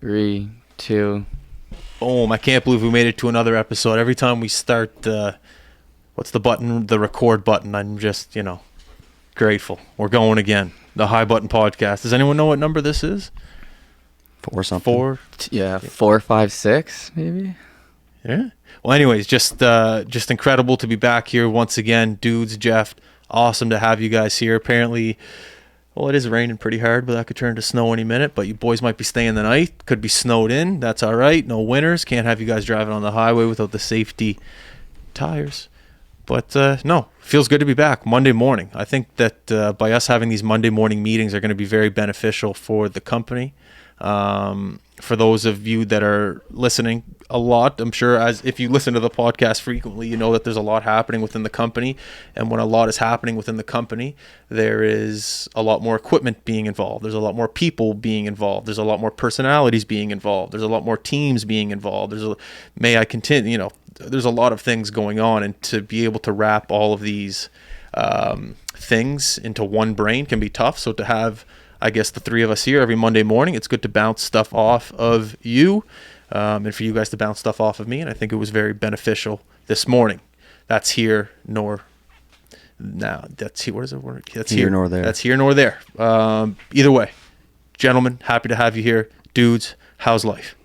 3, 2. Boom. I can't believe we made it to another episode. Every time we start, what's the button? The record button. I'm just, grateful. We're going again. The High Button Podcast. Does anyone know what number this is? 4 something. 4? Yeah, 4, 5, 6, maybe. Yeah. Well, anyways, just incredible to be back here once again. Dudes, Jeff, awesome to have you guys here. Apparently, well, it is raining pretty hard, but that could turn to snow any minute. But you boys might be staying the night. Could be snowed in. That's all right. No winters. Can't have you guys driving on the highway without the safety tires. But no, feels good to be back Monday morning. I think that by us having these Monday morning meetings are going to be very beneficial for the company. For those of you that are listening a lot, I'm sure as if you listen to the podcast frequently, you know that there's a lot happening within the company. And when a lot is happening within the company, there is a lot more equipment being involved. There's a lot more people being involved. There's a lot more personalities being involved. There's a lot more teams being involved. There's a lot of things going on. And to be able to wrap all of these things into one brain can be tough. So to have, I guess, the three of us here every Monday morning, it's good to bounce stuff off of you and for you guys to bounce stuff off of me. And I think it was very beneficial this morning. That's here nor now. That's here. What is it? That's here nor there. That's here nor there. Either way, gentlemen, happy to have you here. Dudes, how's life?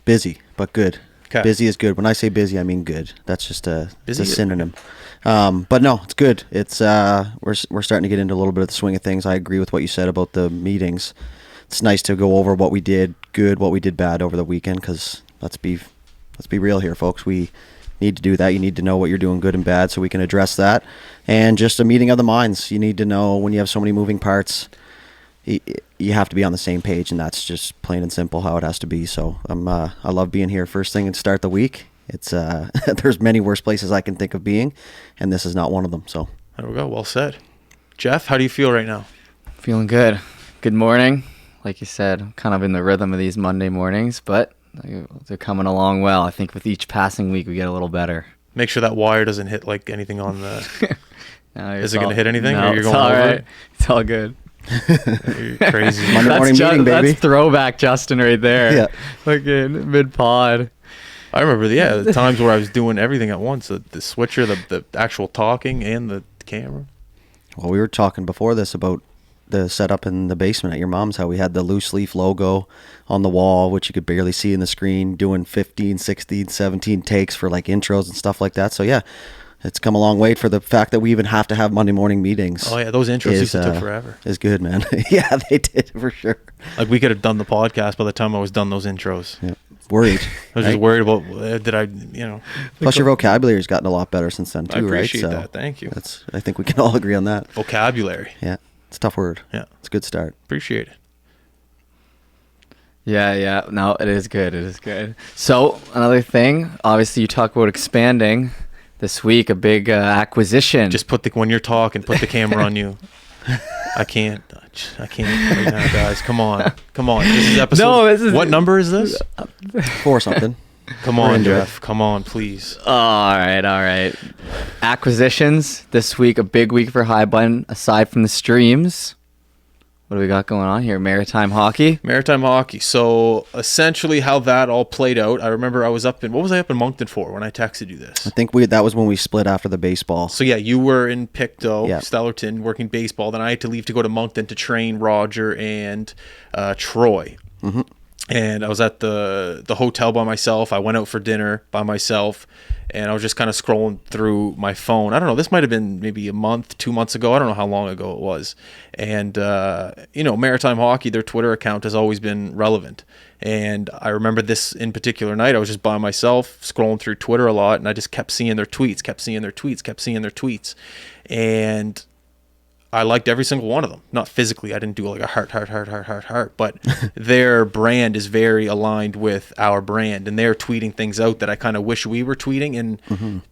Busy, but good. Okay. Busy is good. When I say busy, I mean good. That's just it's a Busy. synonym. But no, it's good. It's we're starting to get into a little bit of the swing of things. I agree with what you said about the meetings. It's nice to go over what we did good, what we did bad over the weekend. Because let's be real here, folks. We need to do that. You need to know what you're doing good and bad, so we can address that. And just a meeting of the minds. You need to know when you have so many moving parts. You have to be on the same page, and that's just plain and simple how it has to be. So I love being here first thing and start the week. It's there's many worse places I can think of being, and this is not one of them. So There we go. Well said. Jeff, how do you feel right now? Feeling good. Good morning. Like you said, I'm kind of in the rhythm of these Monday mornings, but they're coming along well. I think with each passing week, we get a little better. Make sure that wire doesn't hit like anything on the... No, Is it going to hit anything? No, or you're it's going all over right. it? It's all good. You're crazy. Monday morning meeting, baby. That's throwback Justin right there. Yeah. Fucking mid-pod. I remember the times where I was doing everything at once, the switcher, the actual talking, and the camera. Well, we were talking before this about the setup in the basement at your mom's, how we had the loose leaf logo on the wall, which you could barely see in the screen, doing 15, 16, 17 takes for like intros and stuff like that. So yeah, it's come a long way for the fact that we even have to have Monday morning meetings. Oh yeah, those intros used to took forever. Is good, man. Yeah, they did for sure. Like we could have done the podcast by the time I was done those intros. Yeah. Worried. I was just worried about did I, Plus your vocabulary's gotten a lot better since then too, I right? appreciate that. Thank you. I think we can all agree on that. Vocabulary. Yeah. It's a tough word. Yeah. It's a good start. Appreciate it. Yeah. No, it is good. It is good. So another thing, obviously you talk about expanding this week, a big acquisition. Just when you're talking, put the camera on you. I can't right now, guys. Come on. This is episode. No, this is... What number is this? 4 something. Come on, Jeff. Come on, please. All right. Acquisitions this week, a big week for High Button. Aside from the streams, what do we got going on here? Maritime hockey. So essentially, how that all played out. I remember I was up in Moncton for when I texted you this. I think that was when we split after the baseball. So yeah, you were in Pictou, Yeah. Stellarton, working baseball. Then I had to leave to go to Moncton to train Roger and Troy. Mm-hmm. And I was at the hotel by myself. I went out for dinner by myself, and I was just kind of scrolling through my phone. I don't know. This might have been maybe a month, 2 months ago. I don't know how long ago it was. And, Maritime Hockey, their Twitter account has always been relevant. And I remember this in particular night. I was just by myself scrolling through Twitter a lot, and I just kept seeing their tweets. And I liked every single one of them. Not physically. I didn't do like a heart. But their brand is very aligned with our brand. And they're tweeting things out that I kind of wish we were tweeting. And,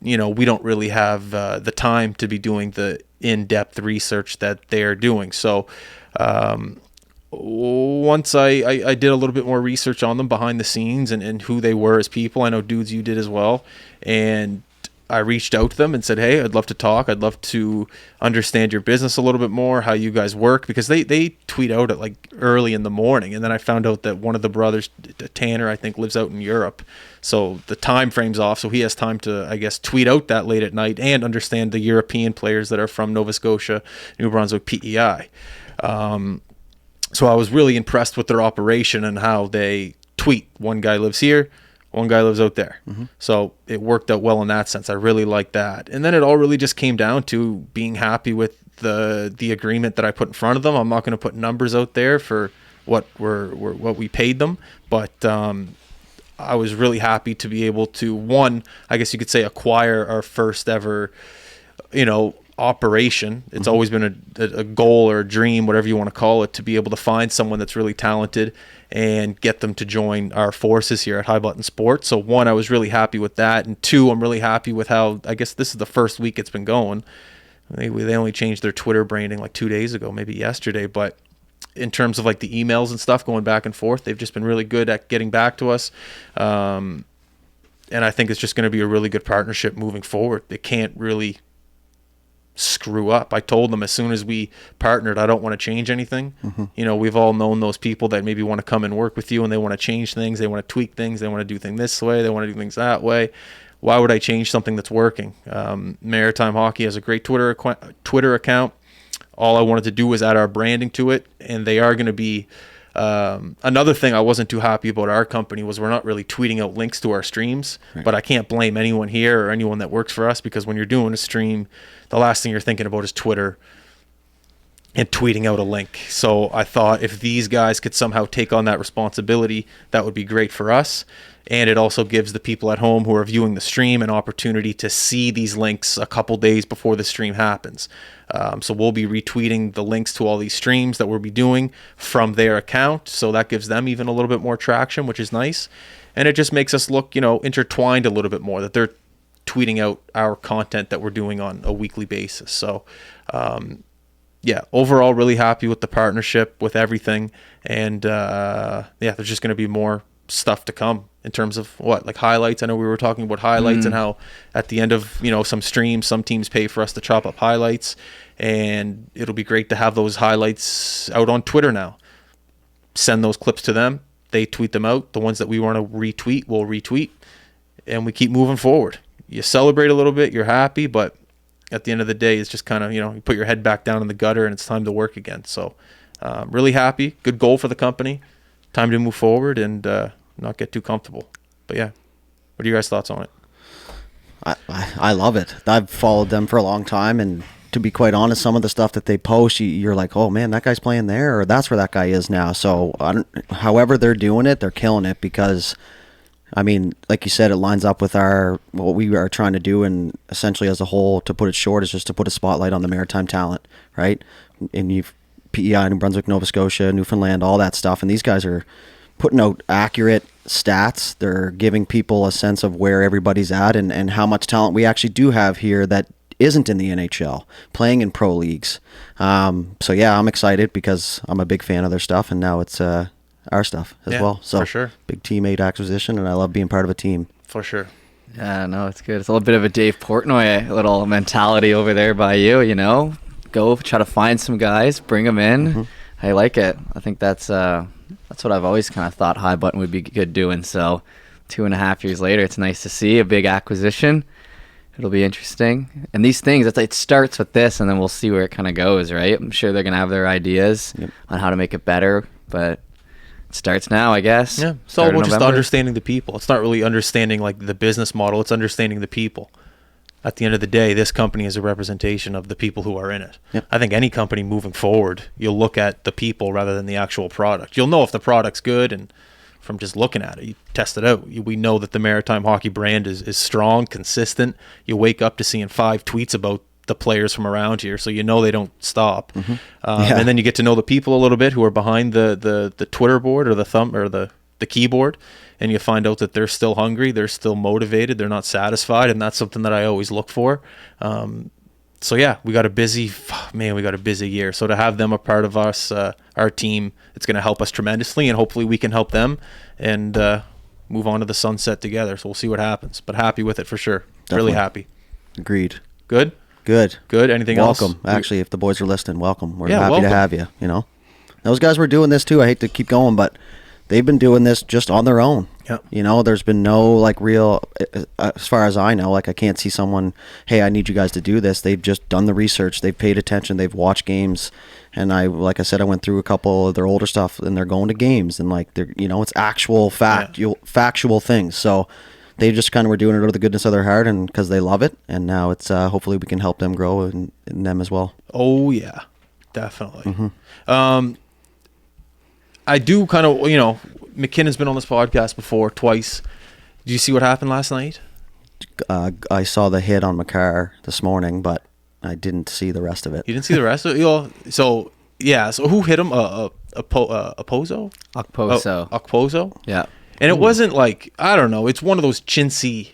we don't really have the time to be doing the in-depth research that they're doing. So once I did a little bit more research on them behind the scenes and who they were as people. I know, dudes, you did as well. And I reached out to them and said, hey, I'd love to talk. I'd love to understand your business a little bit more, how you guys work, because they tweet out at like early in the morning. And then I found out that one of the brothers, Tanner, I think lives out in Europe. So the time frame's off. So he has time to, I guess, tweet out that late at night and understand the European players that are from Nova Scotia, New Brunswick, PEI. So I was really impressed with their operation and how they tweet. One guy lives here, one guy lives out there. So it worked out well in that sense. I really liked that. And then it all really just came down to being happy with the agreement that I put in front of them. I'm not going to put numbers out there for what we paid them, but I was really happy to be able to, one, I guess you could say, acquire our first ever, operation. It's always been a goal or a dream, whatever you want to call it, to be able to find someone that's really talented and get them to join our forces here at High Button Sports. So one, I was really happy with that, and two, I'm really happy with how, I guess this is the first week it's been going. They only changed their Twitter branding like 2 days ago, maybe yesterday, but in terms of like the emails and stuff going back and forth, they've just been really good at getting back to us. And I think it's just going to be a really good partnership moving forward. They can't really screw up. I told them as soon as we partnered, I don't want to change anything. We've all known those people that maybe want to come and work with you and they want to change things, they want to tweak things, they want to do things this way, they want to do things that way. Why would I change something that's working? Maritime Hockey has a great Twitter account. All I wanted to do was add our branding to it, and they are going to be another thing I wasn't too happy about our company was we're not really tweeting out links to our streams. Right. But I can't blame anyone here or anyone that works for us, because when you're doing a stream, the last thing you're thinking about is Twitter and tweeting out a link. So I thought if these guys could somehow take on that responsibility, that would be great for us. And it also gives the people at home who are viewing the stream an opportunity to see these links a couple days before the stream happens. So we'll be retweeting the links to all these streams that we'll be doing from their account. So that gives them even a little bit more traction, which is nice. And it just makes us look, intertwined a little bit more, that they're tweeting out our content that we're doing on a weekly basis. So, overall really happy with the partnership, with everything. And there's just going to be more stuff to come in terms of like highlights. I know we were talking about highlights and how at the end of some streams, some teams pay for us to chop up highlights, and it'll be great to have those highlights out on Twitter now. Send those clips to them, they tweet them out. The ones that we want to retweet, we'll retweet, and we keep moving forward. You celebrate a little bit, you're happy, but at the end of the day, it's just kind of, you put your head back down in the gutter and it's time to work again. So really happy, good goal for the company, time to move forward and not get too comfortable. But yeah, what are your guys' thoughts on it? I love it. I've followed them for a long time, and to be quite honest, some of the stuff that they post, you're like, oh man, that guy's playing there, or that's where that guy is now. So however they're doing it, they're killing it, because I mean, like you said, it lines up with what we are trying to do, and essentially as a whole, to put it short, is just to put a spotlight on the maritime talent, right? And you've PEI, New Brunswick, Nova Scotia, Newfoundland, all that stuff, and these guys are putting out accurate stats. They're giving people a sense of where everybody's at and how much talent we actually do have here that isn't in the NHL, playing in pro leagues. So yeah, I'm excited because I'm a big fan of their stuff, and now it's our stuff as well. So for sure. Big teammate acquisition, and I love being part of a team. For sure. Yeah, no, it's good. It's a little bit of a Dave Portnoy little mentality over there by you, Go try to find some guys, bring them in. I like it. I think that's what I've always kind of thought High Button would be good doing. So 2.5 years later, it's nice to see a big acquisition. It'll be interesting. And these things, it starts with this, and then we'll see where it kind of goes, right? I'm sure they're going to have their ideas on how to make it better, but it starts now, I guess. Yeah, it's all about just understanding the people. It's not really understanding like the business model. It's understanding the people. At the end of the day, this company is a representation of the people who are in it. Yep. I think any company moving forward, you'll look at the people rather than the actual product. You'll know if the product's good, and from just looking at it, you test it out. We know that the Maritime Hockey brand is strong, consistent. You wake up to seeing 5 tweets about the players from around here, so you know they don't stop. And then you get to know the people a little bit who are behind the Twitter board or the keyboard, and you find out that they're still hungry, they're still motivated, they're not satisfied, and that's something that I always look for. So yeah, we got a busy year. So to have them a part of us, our team, it's going to help us tremendously, and hopefully we can help them and move on to the sunset together. So we'll see what happens, but happy with it for sure. Definitely. Really happy. Agreed. Good. Good. Anything else? Welcome. Actually, if the boys are listening, welcome. We're Yeah, happy welcome. to have you. You know, those guys were doing this too. I hate to keep going, but they've been doing this just on their own. Yeah. You know, there's been no like real, as far as I know, like I can't see someone, hey, I need you guys to do this. They've just done the research. They've paid attention. They've watched games. And like I said, I went through a couple of their older stuff, and they're going to games, and like they're, you know, it's actual factual things. So they just kind of were doing it out of the goodness of their heart, and because they love it. And now it's hopefully we can help them grow in them as well. Oh yeah, definitely. I do kind of, you know, McKinnon's been on this podcast before twice. Did you see what happened last night? I saw the hit on McCarr this morning, but I didn't see the rest of it. You didn't see the rest of it? You know, so yeah, so who hit him? Pozo? Okposo. Okposo? Yeah. And it wasn't like, I don't know, it's one of those chintzy,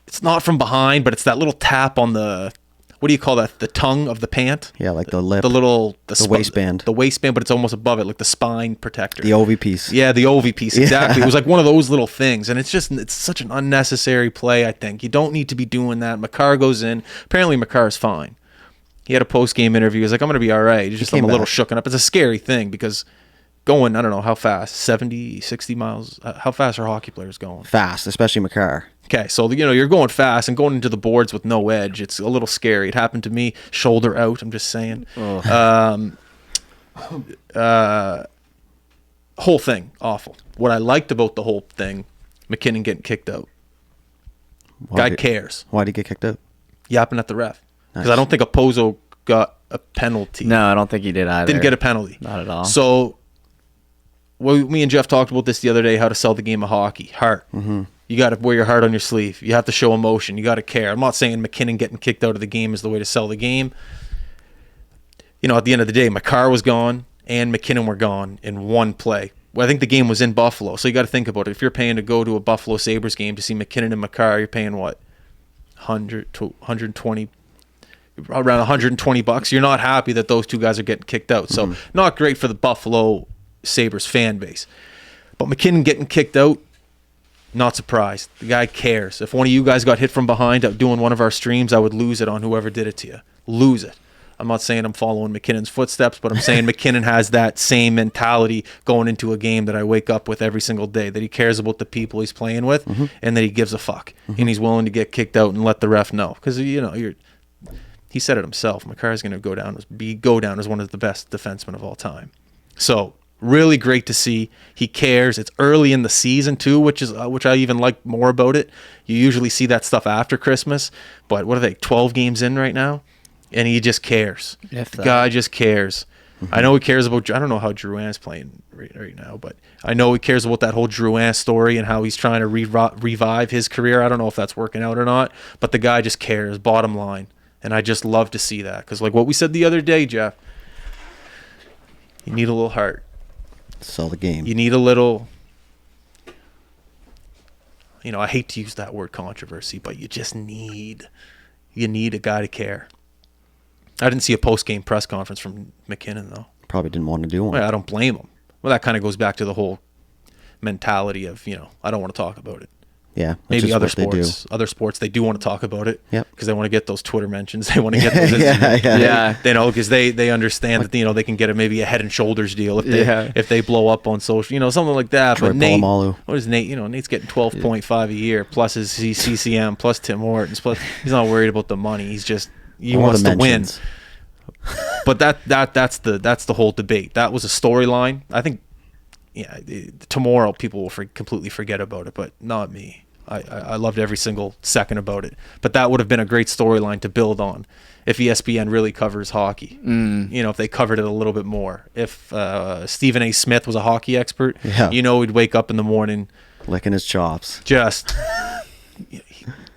it's not from behind, but it's that little tap on the, what do you call that? The tongue of the pant? Yeah, like the lip. The waistband. The waistband, but it's almost above it, like the spine protector. The OV piece. Yeah, the OV piece, exactly. Yeah. It was like one of those little things, and it's such an unnecessary play, I think. You don't need to be doing that. McCarr goes in. Apparently, McCarr's fine. He had a post-game interview. He's like, I'm going to be all right. He's just, I'm a little shooken up. It's a scary thing because going, I don't know, how fast? 70, 60 miles? How fast are hockey players going? Fast, especially McCarr. Okay, so, you know, you're going fast and going into the boards with no edge. It's a little scary. It happened to me. Shoulder out, I'm just saying. Whole thing, awful. What I liked about the whole thing, McKinnon getting kicked out. Guy cares. Why'd he get kicked out? Yapping at the ref. Because Nice. I don't think Okposo got a penalty. No, I don't think he did either. Didn't get a penalty. Not at all. So, me and Jeff talked about this the other day, how to sell the game of hockey. Heart. Mm-hmm. You got to wear your heart on your sleeve. You have to show emotion. You got to care. I'm not saying McKinnon getting kicked out of the game is the way to sell the game. You know, at the end of the day, McCarr was gone and McKinnon were gone in one play. Well, I think the game was in Buffalo, so you got to think about it. If you're paying to go to a Buffalo Sabres game to see McKinnon and McCarr, you're paying what? 100 to 120, around 120 bucks. You're not happy that those two guys are getting kicked out. So not great for the Buffalo Sabres fan base. But McKinnon getting kicked out, not surprised. The guy cares. If one of you guys got hit from behind doing one of our streams, I would lose it on whoever did it to you. Lose it. I'm not saying I'm following McKinnon's footsteps, but I'm saying McKinnon has that same mentality going into a game that I wake up with every single day, that he cares about the people he's playing with and that he gives a fuck. And he's willing to get kicked out and let the ref know. Because, you know, he said it himself. McCarr's going to go down as one of the best defensemen of all time. So really great to see. He cares. It's early in the season too, which I even like more about it. You usually see that stuff after Christmas, but what are they, 12 games in right now? And he just cares. The guy just cares. I know he cares about, I don't know how Drouin's playing right now, but I know he cares about that whole Drouin story and how he's trying to revive his career. I don't know if that's working out or not, but the guy just cares, bottom line. And I just love to see that. Because like what we said the other day, Jeff, you need a little heart. Sell the game. You need a little, you know, I hate to use that word controversy, but you need a guy to care. I didn't see a post-game press conference from McKinnon, though. Probably didn't want to do one. Well, I don't blame him. Well, that kind of goes back to the whole mentality of, you know, I don't want to talk about it. Yeah. Maybe other sports, they do want to talk about it. Yep. Because they want to get those Twitter mentions. They want to get those. Yeah. They know, because they understand that, you know, they can get maybe a Head and Shoulders deal if they blow up on social, you know, something like that. Troy But Nate, Polamalu. what is Nate? You know, Nate's getting 12.5 a year plus his CCM plus Tim Hortons plus. He's not worried about the money. He's just he wants to win. But that's the whole debate. That was a storyline. I think, yeah, tomorrow people will completely forget about it, but not me. I loved every single second about it. But that would have been a great storyline to build on if ESPN really covers hockey. You know, if they covered it a little bit more. If Stephen A. Smith was a hockey expert, you know, he'd wake up in the morning licking his chops. Just,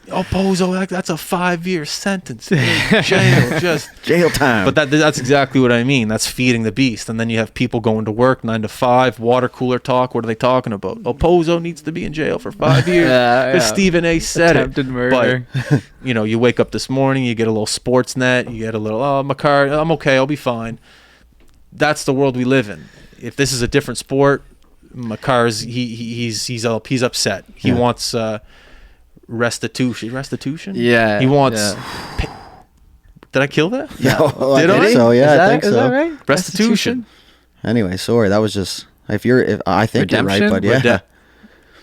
Pozo, that's a 5-year sentence. Jail, just jail time. But that's exactly what I mean. That's feeding the beast. And then you have people going to work 9 to 5, water cooler talk. What are they talking about? Pozo needs to be in jail for 5 years because Stephen A. said Attempted murder. But you know, you wake up this morning, you get a little Sportsnet, you get a little McCarr, I'm okay, I'll be fine. That's the world we live in. If this is a different sport, McCarr's he's upset. He wants restitution. Yeah, he wants. yeah. Did I kill that? Yeah, Did I? So yeah, I think is so. that right? Restitution. Anyway, sorry, that was just if I think you're right, Redemption? but yeah,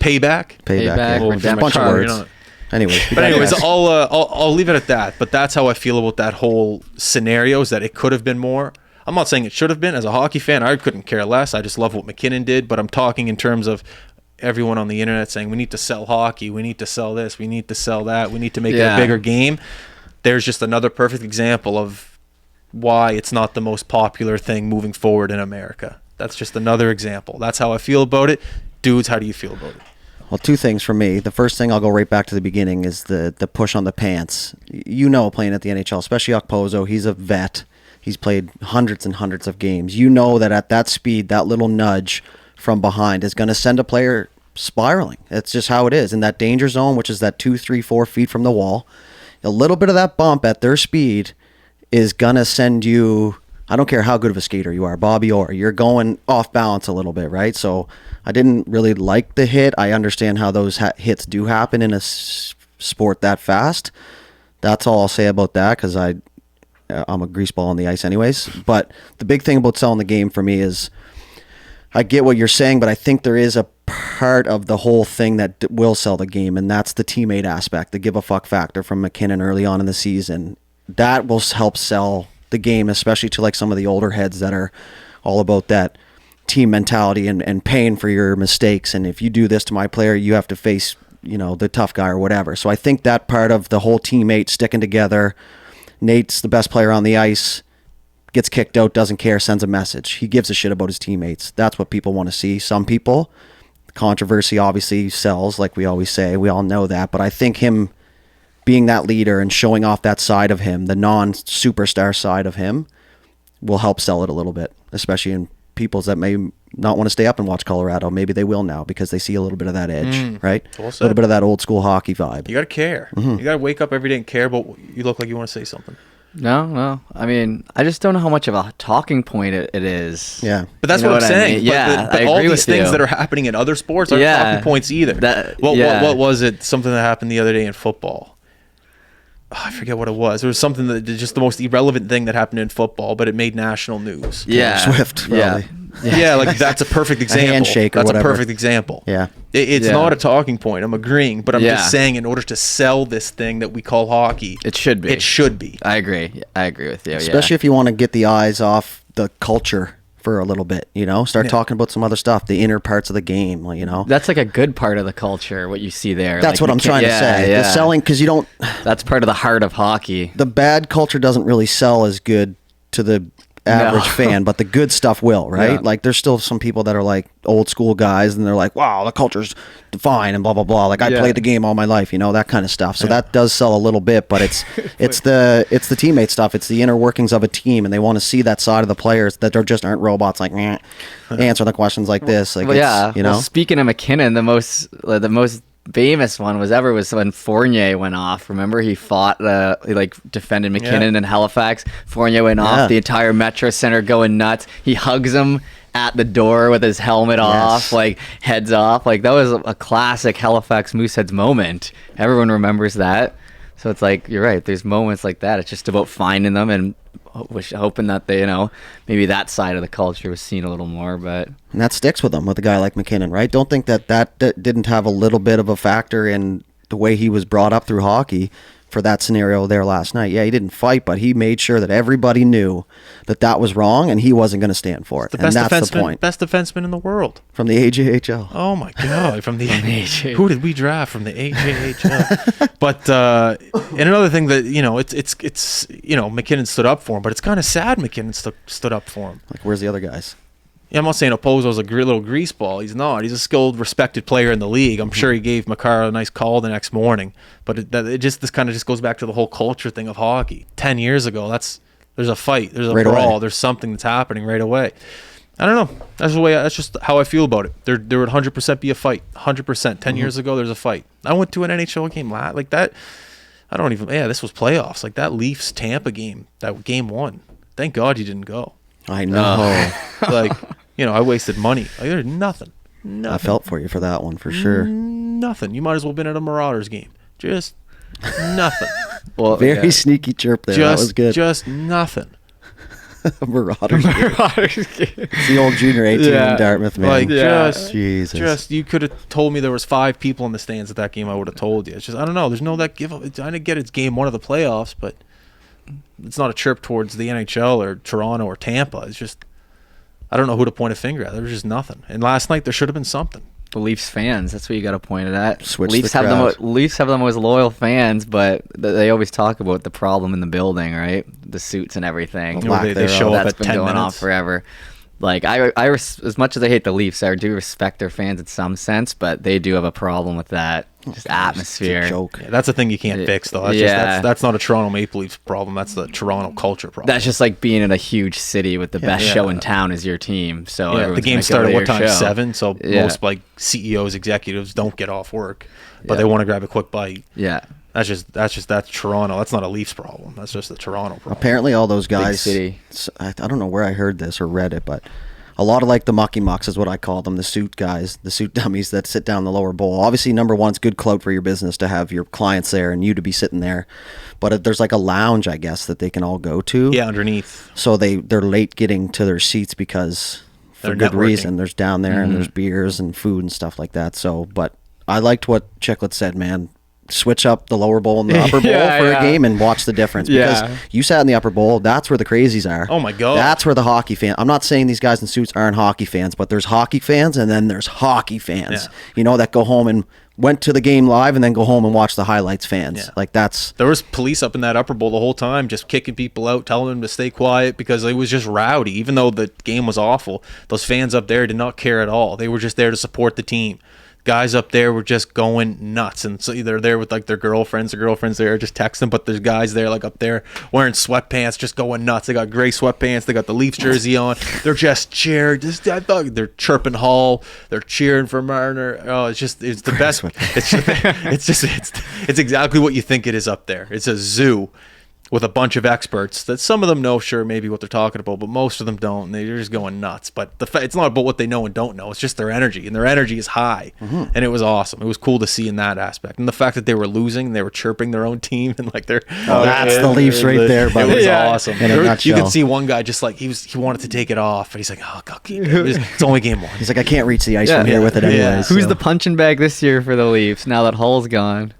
Payback. payback. Yeah. Payback, There's a bunch of redemption. words. You know. Anyways, But anyways, I'll leave it at that. But that's how I feel about that whole scenario, is that it could have been more. I'm not saying it should have been. As a hockey fan, I couldn't care less. I just love what McKinnon did. But I'm talking in terms of everyone on the internet saying we need to sell hockey, we need to sell this, we need to sell that, we need to make it a bigger game. There's just another perfect example of why it's not the most popular thing moving forward in America. That's just another example. That's how I feel about it. Dudes, how do you feel about it? Well, two things for me. The first thing, I'll go right back to the beginning, is the push on the pants. You know, playing at the NHL, especially Okposo, he's a vet. He's played hundreds and hundreds of games. You know that at that speed, that little nudge from behind is going to send a player spiraling. It's just how it is. In that danger zone, which is that 2, 3, 4 feet from the wall, a little bit of that bump at their speed is going to send you, I don't care how good of a skater you are, Bobby Orr, you're going off balance a little bit, right? So I didn't really like the hit. I understand how those hits do happen in a sport that fast. That's all I'll say about that, because I'm a greaseball on the ice anyways. But the big thing about selling the game for me is, I get what you're saying, but I think there is a part of the whole thing that will sell the game, and that's the teammate aspect, the give a fuck factor from McKinnon early on in the season. That will help sell the game, especially to like some of the older heads that are all about that team mentality and paying for your mistakes. And if you do this to my player, you have to face, the tough guy or whatever. So I think that part of the whole teammate sticking together, Nate's the best player on the ice, gets kicked out, doesn't care, sends a message. He gives a shit about his teammates. That's what people want to see. Some people, controversy obviously sells, like we always say. We all know that. But I think him being that leader and showing off that side of him, the non-superstar side of him, will help sell it a little bit, especially in peoples that may not want to stay up and watch Colorado. Maybe they will now because they see a little bit of that edge, right? A little bit of that old school hockey vibe. You got to care. You got to wake up every day and care about. You look like you want to say something. No. I mean, I just don't know how much of a talking point it is. Yeah. But that's what I'm saying. Yeah, but I all agree these with things you. that are happening in other sports aren't talking points either. What was it? Something that happened the other day in football. I forget what it was. It was something that just the most irrelevant thing that happened in football, but it made national news. Yeah. Swift, probably. Yeah, like that's a perfect example. handshake or that's whatever. a perfect example. Yeah. It's Yeah. not a talking point. I'm agreeing, but I'm Yeah. just saying, in order to sell this thing that we call hockey, It should be. It should be. I agree. I agree with you. Especially if you want to get the eyes off the culture for a little bit, start talking about some other stuff, the inner parts of the game, That's like a good part of the culture, what you see there. That's like what I'm trying to say. Yeah. The selling, because you don't, That's part of the heart of hockey. the bad culture doesn't really sell as good to the average fan, but the good stuff will, right? Yeah. Like there's still some people that are like old school guys and they're like, wow, the culture's fine and blah blah blah. Like I Yeah. played the game all my life, that kind of stuff. So that does sell a little bit, but it's the teammate stuff. It's the inner workings of a team, and they want to see that side of the players that just aren't robots. Like answer the questions like this. Like Well, yeah. you know. Well, speaking of McKinnon, the most famous one was when Fournier went off. Remember, he fought, he defended McKinnon in Halifax. Fournier went off, the entire Metro Center going nuts. He hugs him at the door with his helmet off, heads off. That was a classic Halifax Mooseheads moment. Everyone remembers that. So it's like, you're right, there's moments like that. It's just about finding them and hoping that they, maybe that side of the culture was seen a little more. But And that sticks with him, with a guy like McKinnon, right? Don't think that didn't have a little bit of a factor in the way he was brought up through hockey for that scenario there last night. Yeah, he didn't fight, but he made sure that everybody knew that was wrong and he wasn't going to stand for it. And that's the point. Best defenseman in the world. From the AJHL. Oh my God! From the AJ. Who did we draft from the AJHL? But and another thing that it's McKinnon stood up for him, but it's kind of sad McKinnon stood up for him. Like, where's the other guys? Yeah, I'm not saying Opozo's a little greaseball. He's not. He's a skilled, respected player in the league. I'm sure he gave Makar a nice call the next morning. But this kind of just goes back to the whole culture thing of hockey. 10 years ago, there's a fight, there's a brawl, away. there's something that's happening right away. I don't know. That's just how I feel about it. There would 100% be a fight. 100%. 10 years ago, there's a fight. I went to an NHL game like that. This was playoffs. Like that Leafs Tampa game, that game 1. Thank God you didn't go. I know. I wasted money. There's nothing. I felt for you for that one, for sure. Nothing. You might as well have been at a Marauders game. Just nothing. Well, Very sneaky chirp there. That was good. Just nothing. Marauders. It's the old junior A team in Dartmouth, man. Like, Jesus. just you could have told me there was 5 people in the stands at that game. I would have told you. It's just I don't know. There's no that give up. I didn't get it's game 1 of the playoffs, but it's not a chirp towards the NHL or Toronto or Tampa. It's just I don't know who to point a finger at. There was just nothing. And last night there should have been something. The Leafs fans, that's what you got to point it at. Switch Leafs the have crowd. Leafs have the most loyal fans, but they always talk about the problem in the building, right? The suits and everything. The lack They thereof. show up That's at been 10 going on minutes. forever. Like as much as I hate the Leafs, I do respect their fans in some sense, but they do have a problem with that just atmosphere. It's a joke. Yeah, that's a thing you can't fix, though. That's Yeah. that's not a Toronto Maple Leafs problem. That's the Toronto culture problem. That's just like being in a huge city with the best Yeah. show in town is your team. So yeah, the everyone's game gonna go started to what your time? show. 7. So Yeah. most like CEOs, executives don't get off work, but Yeah. they want to grab a quick bite. Yeah. That's Toronto. That's not a Leafs problem. That's just a Toronto problem. Apparently, all those guys. city. I don't know where I heard this or read it, but a lot of like the mucky mucks is what I call them, the suit guys, the suit dummies that sit down the lower bowl. Obviously, number one, it's good clout for your business to have your clients there and you to be sitting there. But there's like a lounge, I guess, that they can all go to. Yeah, underneath. So they're late getting to their seats because for They're good networking. reason. There's down there and there's beers and food and stuff like that. So, but I liked what Chiclet said, man. Switch up the lower bowl and the upper bowl Yeah, for yeah. a game and watch the difference. Because Yeah. you sat in the upper bowl, that's where the crazies are. Oh my God. That's where the hockey fan. I'm not saying these guys in suits aren't hockey fans, but there's hockey fans and then there's hockey fans. Yeah. You know, that go home and went to the game live and then go home and watch the highlights fans. Yeah. Like that's There was police up in that upper bowl the whole time, just kicking people out, telling them to stay quiet because it was just rowdy. Even though the game was awful, those fans up there did not care at all. They were just there to support the team. Guys up there were just going nuts, and so they're there with like their girlfriends. The girlfriends there just texting, but there's guys there like up there wearing sweatpants, just going nuts. They got gray sweatpants. They got the Leafs jersey on. They're just cheering. I thought they're chirping Hall. They're cheering for Marner. Oh, it's the best. It's exactly what you think it is up there. It's a zoo with a bunch of experts that some of them know, sure, maybe what they're talking about, but most of them don't, and they're just going nuts. But it's not about what they know and don't know. It's just their energy, and their energy is high, and it was awesome. It was cool to see in that aspect, and the fact that they were losing, they were chirping their own team, and like they're that's the Leafs right there, buddy. It was Yeah. awesome. In a You nutshell. could see one guy just like he wanted to take it off, and he's like, "Oh, God, keep it. It's only game 1." he's like, I can't reach the ice Yeah. from here with it Yeah. anyways. Who's so. the punching bag this year for the Leafs now that Hull's gone?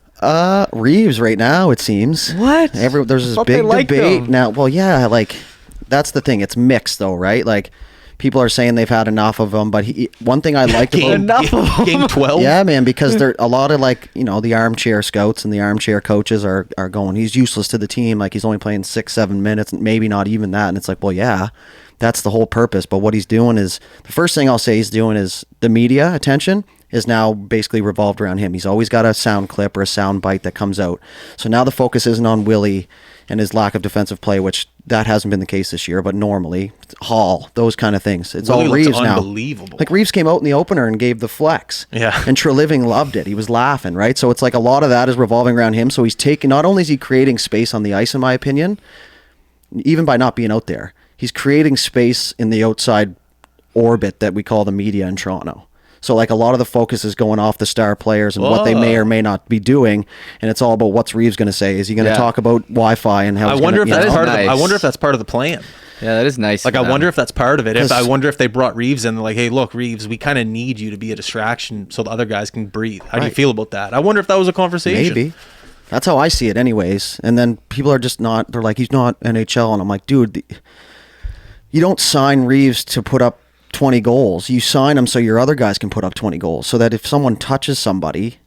Reeves right now, it seems. What? There's this Thought they big liked debate him. now. Well, yeah, like that's the thing. It's mixed though, right? Like people are saying they've had enough of him, but one thing I liked about him, Enough of them. game 12. yeah, man, because there a lot of like the armchair scouts and the armchair coaches are going. He's useless to the team. Like he's only playing 6-7 minutes, maybe not even that. And it's like, well, yeah, that's the whole purpose. But what he's doing is the first thing I'll say he's doing is the media attention is now basically revolved around him. He's always got a sound clip or a sound bite that comes out. So now the focus isn't on Willie and his lack of defensive play, which that hasn't been the case this year, but normally Hall, those kind of things. It's Willie all looks Reeves now. unbelievable. Like Reeves came out in the opener and gave the flex. Yeah. And Treliving loved it. He was laughing, right? So it's like a lot of that is revolving around him. So he's taking, not only is he creating space on the ice, in my opinion, even by not being out there, he's creating space in the outside orbit that we call the media in Toronto. So like a lot of the focus is going off the star players and what they may or may not be doing, and it's all about what's Reeves going to say. Is he going to Yeah. talk about Wi-Fi and how? I he's wonder gonna, if that's part of. nice. I wonder if that's part of the plan. Yeah, that is nice. Like, for I them. wonder if that's part of it. I 'Cause- wonder if they brought Reeves in, like, hey, look, Reeves, we kind of need you to be a distraction so the other guys can breathe. How do you Right. feel about that? I wonder if that was a conversation. Maybe. That's how I see it, anyways. And then people are just not. They're like, he's not NHL, and I'm like, dude, you don't sign Reeves to put up 20 goals. You sign him so your other guys can put up 20 goals. So that if someone touches somebody,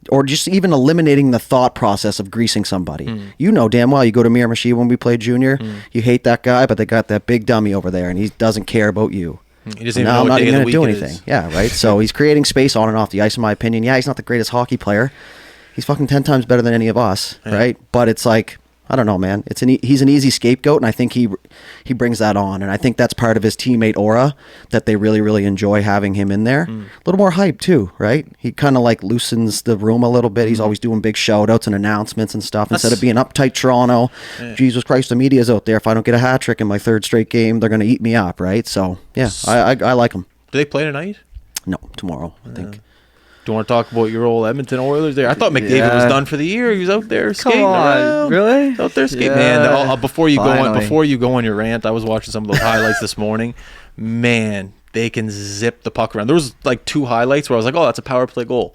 or just even eliminating the thought process of greasing somebody, you know damn well. You go to Miramichi when we played junior, you hate that guy, but they got that big dummy over there, and he doesn't care about you. He doesn't even Now know I'm what not day even of going the to do week it anything. is. Yeah, right. So he's creating space on and off the ice, in my opinion. Yeah, he's not the greatest hockey player. He's fucking 10 times better than any of us, right? But it's like, I don't know, man. He's an easy scapegoat, and I think he brings that on, and I think that's part of his teammate aura that they really, really enjoy having him in there. A little more hype too, right? He kind of like loosens the room a little bit. He's always doing big shout outs and announcements and stuff instead of being uptight Toronto. Jesus Christ, the media's out there. If I don't get a hat trick in my third straight game, they're going to eat me up, right? So yeah, I like him. Do they play tonight? No, tomorrow, I think. Do you want to talk about your old Edmonton Oilers there? I thought McDavid was done for the year. He was out there skating around. Really? Out there skating. Yeah. Man, before you go on your rant, I was watching some of those highlights this morning. Man, they can zip the puck around. There was like 2 highlights where I was like, oh, that's a power play goal.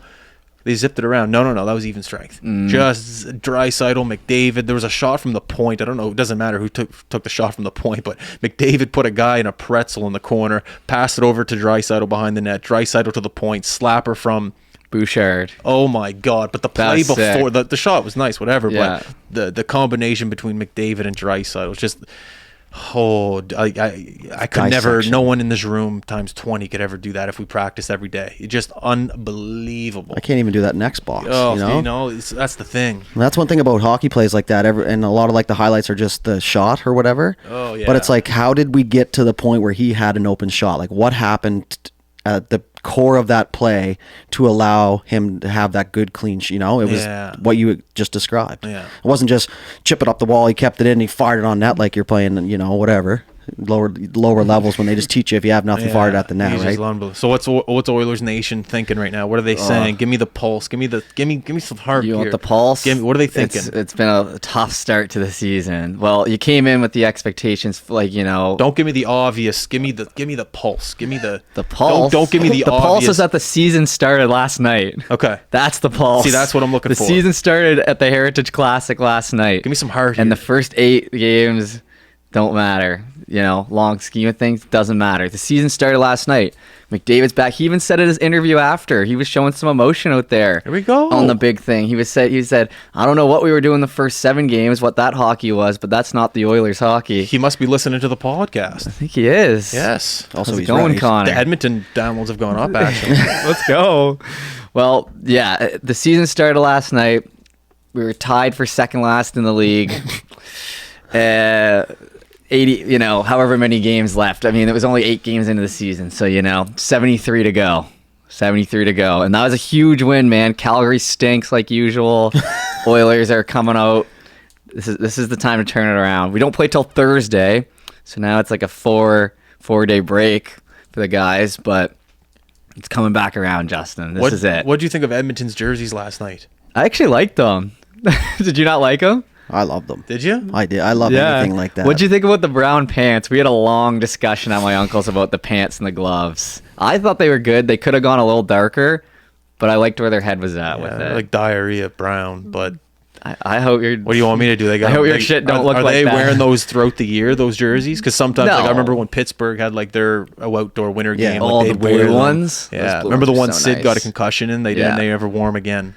They zipped it around. No, that was even strength. Just Draisaitl, McDavid. There was a shot from the point. I don't know. It doesn't matter who took the shot from the point, but McDavid put a guy in a pretzel in the corner, passed it over to Draisaitl behind the net. Draisaitl to the point, slapper from Bouchard. Oh my God! But the play That's before sick. the shot was nice, whatever. Yeah. But the combination between McDavid and Draisaitl was just. I could never. No one in this room times 20 could ever do that if we practiced every day. It's just unbelievable. I can't even do that in Xbox. Oh, that's the thing. And that's one thing about hockey plays like that. And a lot of like the highlights are just the shot or whatever. Oh yeah. But it's like, how did we get to the point where he had an open shot? Like, what happened at the core of that play to allow him to have that good clean sheet? It was what you just described. Yeah. It wasn't just chip it up the wall. He kept it in. He fired it on net like you're playing. Whatever. Lower levels when they just teach you if you have nothing fired at the net, right? So what's Oilers Nation thinking right now? What are they saying? Give me the pulse. Give me some heart. You want the pulse? What are they thinking? It's been a tough start to the season. Well, you came in with the expectations, Don't give me the obvious. Give me the pulse. Give me the pulse. Don't give me the the obvious. pulse is that the season started last night. Okay, that's the pulse. See, that's what I'm looking for. The season started at the Heritage Classic last night. Give me some heart. And here. the first 8 games don't matter. Long scheme of things, doesn't matter. The season started last night. McDavid's back. He even said in his interview after, he was showing some emotion out there. Here we go. On the big thing. He said, I don't know what we were doing the first 7 games, what that hockey was, but that's not the Oilers hockey. He must be listening to the podcast. I think he is. Yes. Also, How's it he's going, right. Connor? The Edmonton downloads have gone up, actually. Let's go. Well, yeah, the season started last night. We were tied for second last in the league. 80, however many games left. I mean, it was only 8 games into the season, so 73 to go. 73 to go. And that was a huge win, man. Calgary stinks like usual. Oilers are coming out. This is the time to turn it around. We don't play till Thursday, so now it's like a 4-day break for the guys, but it's coming back around, Justin. This is it. What did you think of Edmonton's jerseys last night? I actually liked them. Did you not like them? I love them. Did you? I did. I love anything like that. What'd you think about the brown pants? We had a long discussion at my uncle's about the pants and the gloves. I thought they were good. They could have gone a little darker, but I liked where their head was at with it. Like diarrhea brown, but I hope you're... What do you want me to do? I hope your shit don't look like that. Are they wearing those throughout the year, those jerseys? Because sometimes, No. I remember when Pittsburgh had like their outdoor winter game. all like, the they'd wear blue them. ones? Yeah. Those blue Remember the ones one are so Sid got a nice. concussion and they didn't ever wore them again.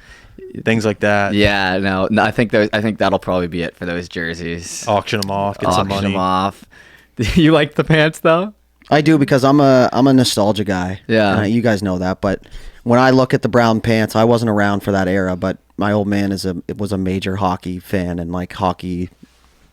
Things like that. Yeah, no, I think that'll probably be it for those jerseys. Auction them off, get some money. Auction them off. You like the pants though? I do, because I'm a nostalgia guy. Yeah. You guys know that, but when I look at the brown pants, I wasn't around for that era, but my old man was a major hockey fan and like hockey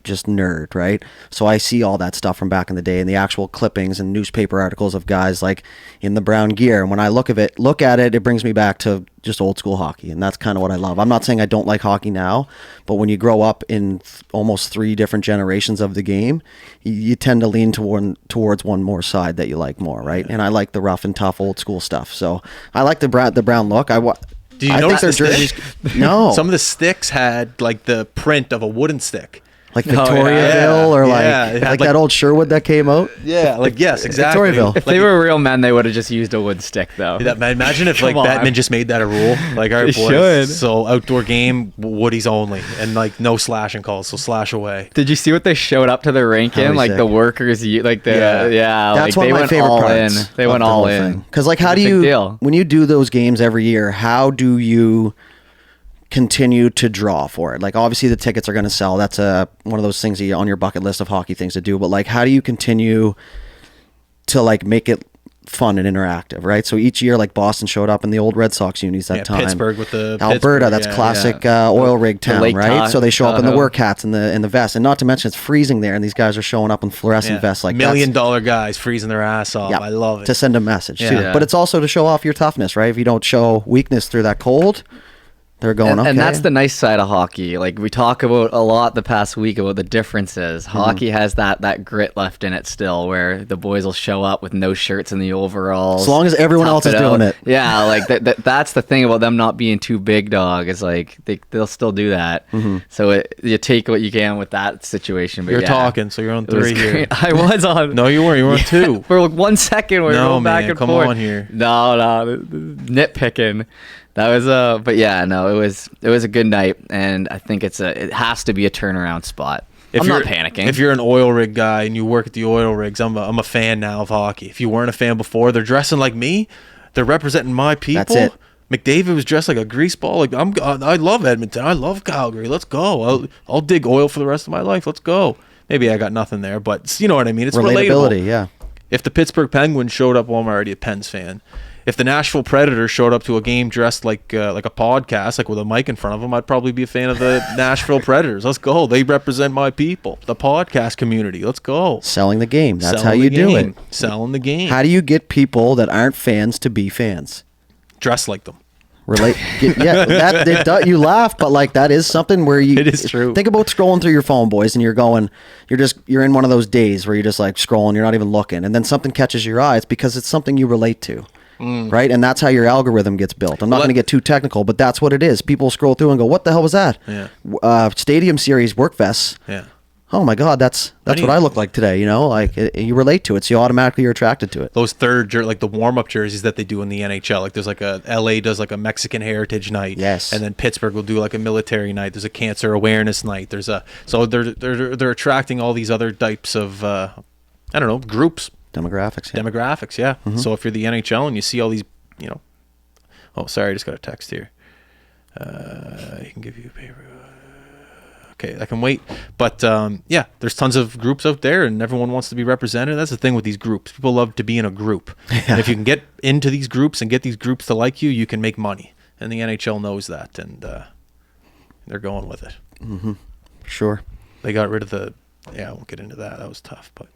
just nerd, right? So I see all that stuff from back in the day and the actual clippings and newspaper articles of guys like in the brown gear. And when I look at it, it brings me back to just old school hockey, and that's kind of what I love. I'm not saying I don't like hockey now, but when you grow up in almost 3 different generations of the game, you tend to lean towards one more side that you like more, right? And I like the rough and tough old school stuff. So I like the brown look. Do you notice their the jerseys? stick? No. Some of the sticks had like the print of a wooden stick. Like Victoriaville or it had like that old Sherwood that came out. Yeah, like yes, exactly. Victoriaville. If they were real men, they would have just used a wood stick though. Imagine if like Come on. Batman just made that a rule. Like, all right, They boys, should. so outdoor game, Woody's only, and like no slashing calls, so slash away. Did you see what they showed up to the rink in? Like sick. the workers, like the That's like one they of my went favorite all parts. in. They went all in. Because like, how It's do a big you deal. when you do those games every year? How do you continue to draw for it? Like, obviously the tickets are going to sell. That's one of those things that on your bucket list of hockey things to do. But like, how do you continue to like make it fun and interactive, right? So each year, like Boston showed up in the old Red Sox unis that time. Pittsburgh with the Alberta, that's classic oil rig town, Lake right? Tahoe. So they show up in the work hats and the vests, and not to mention it's freezing there, and these guys are showing up in fluorescent vests like $1 million guys freezing their ass off. Yeah, I love it. to send a message too. Yeah. But it's also to show off your toughness, right? If you don't show weakness through that cold, They're going, okay. And that's the nice side of hockey. Like we talk about a lot the past week about the differences. Hockey has that grit left in it still, where the boys will show up with no shirts and the overalls. As long as everyone else is doing it. Yeah, like that's the thing about them not being too big dog. Is like they'll still do that. So you take what you can with that situation. But You're talking, so you're on 3 here. I was on. No, you weren't. You were on 2. For like 1 second, we were going back man, and come forth. on here. No, nitpicking. That was but yeah, no, it was a good night, and I think it has to be a turnaround spot. I'm not panicking. If you're an oil rig guy and you work at the oil rigs, I'm a fan now of hockey. If you weren't a fan before, they're dressing like me. They're representing my people. That's it. McDavid was dressed like a greaseball. Like I love Edmonton. I love Calgary. Let's go. I'll dig oil for the rest of my life. Let's go. Maybe I got nothing there, but you know what I mean. It's relatability. relatable. Yeah. If the Pittsburgh Penguins showed up, well, I'm already a Pens fan. If the Nashville Predators showed up to a game dressed like a podcast, like with a mic in front of them, I'd probably be a fan of the Nashville Predators. Let's go. They represent my people, the podcast community. Let's go. Selling the game. That's how you do it. Selling the game. How do you get people that aren't fans to be fans? Dress like them. You laugh, but like that is something where you. It is true. Think about scrolling through your phone, boys, and you're in one of those days where you're just like scrolling, you're not even looking, and then something catches your eye. It's because it's something you relate to. Right, and that's how your algorithm gets built. I'm not going to get too technical, but that's what it is. People scroll through and go, "What the hell was that?" Yeah. Stadium Series work vests. Yeah. Oh my God, that's what I look like today. You know, like you relate to it, so you automatically are attracted to it. Those like the warm up jerseys that they do in the NHL. Like there's like LA does like a Mexican Heritage Night. Yes. And then Pittsburgh will do like a military night. There's a cancer awareness night. So they're attracting all these other types of groups. Demographics, yeah. So if you're the NHL and you see all these, oh, sorry, I just got a text here. He can give you a paper. Okay, I can wait. But yeah, there's tons of groups out there, and everyone wants to be represented. That's the thing with these groups. People love to be in a group. And if you can get into these groups and get these groups to like you, you can make money. And the NHL knows that, and they're going with it. Mm-hmm. Sure. They got rid of I won't get into that. That was tough, but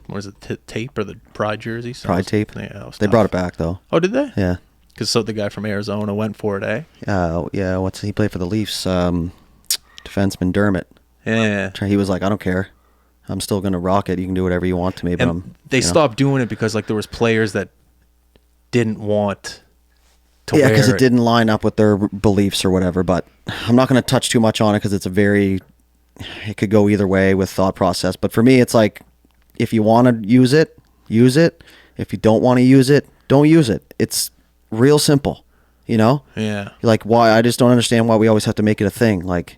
what is it, tape or the Pride jersey? Pride tape. Yeah, they brought it back though. Oh, did they? Yeah. Because the guy from Arizona went for it, eh? Yeah. He played for the Leafs? Defenseman Dermott. Yeah. He was like, I don't care. I'm still gonna rock it. You can do whatever you want to me, but they stopped doing it because like there was players that didn't want to wear it. Yeah, because it didn't line up with their beliefs or whatever. But I'm not gonna touch too much on it because it could go either way with thought process. But for me, it's like, if you want to use it, use it. If you don't want to use it, don't use it. It's real simple, Yeah. Like, why? I just don't understand why we always have to make it a thing. Like,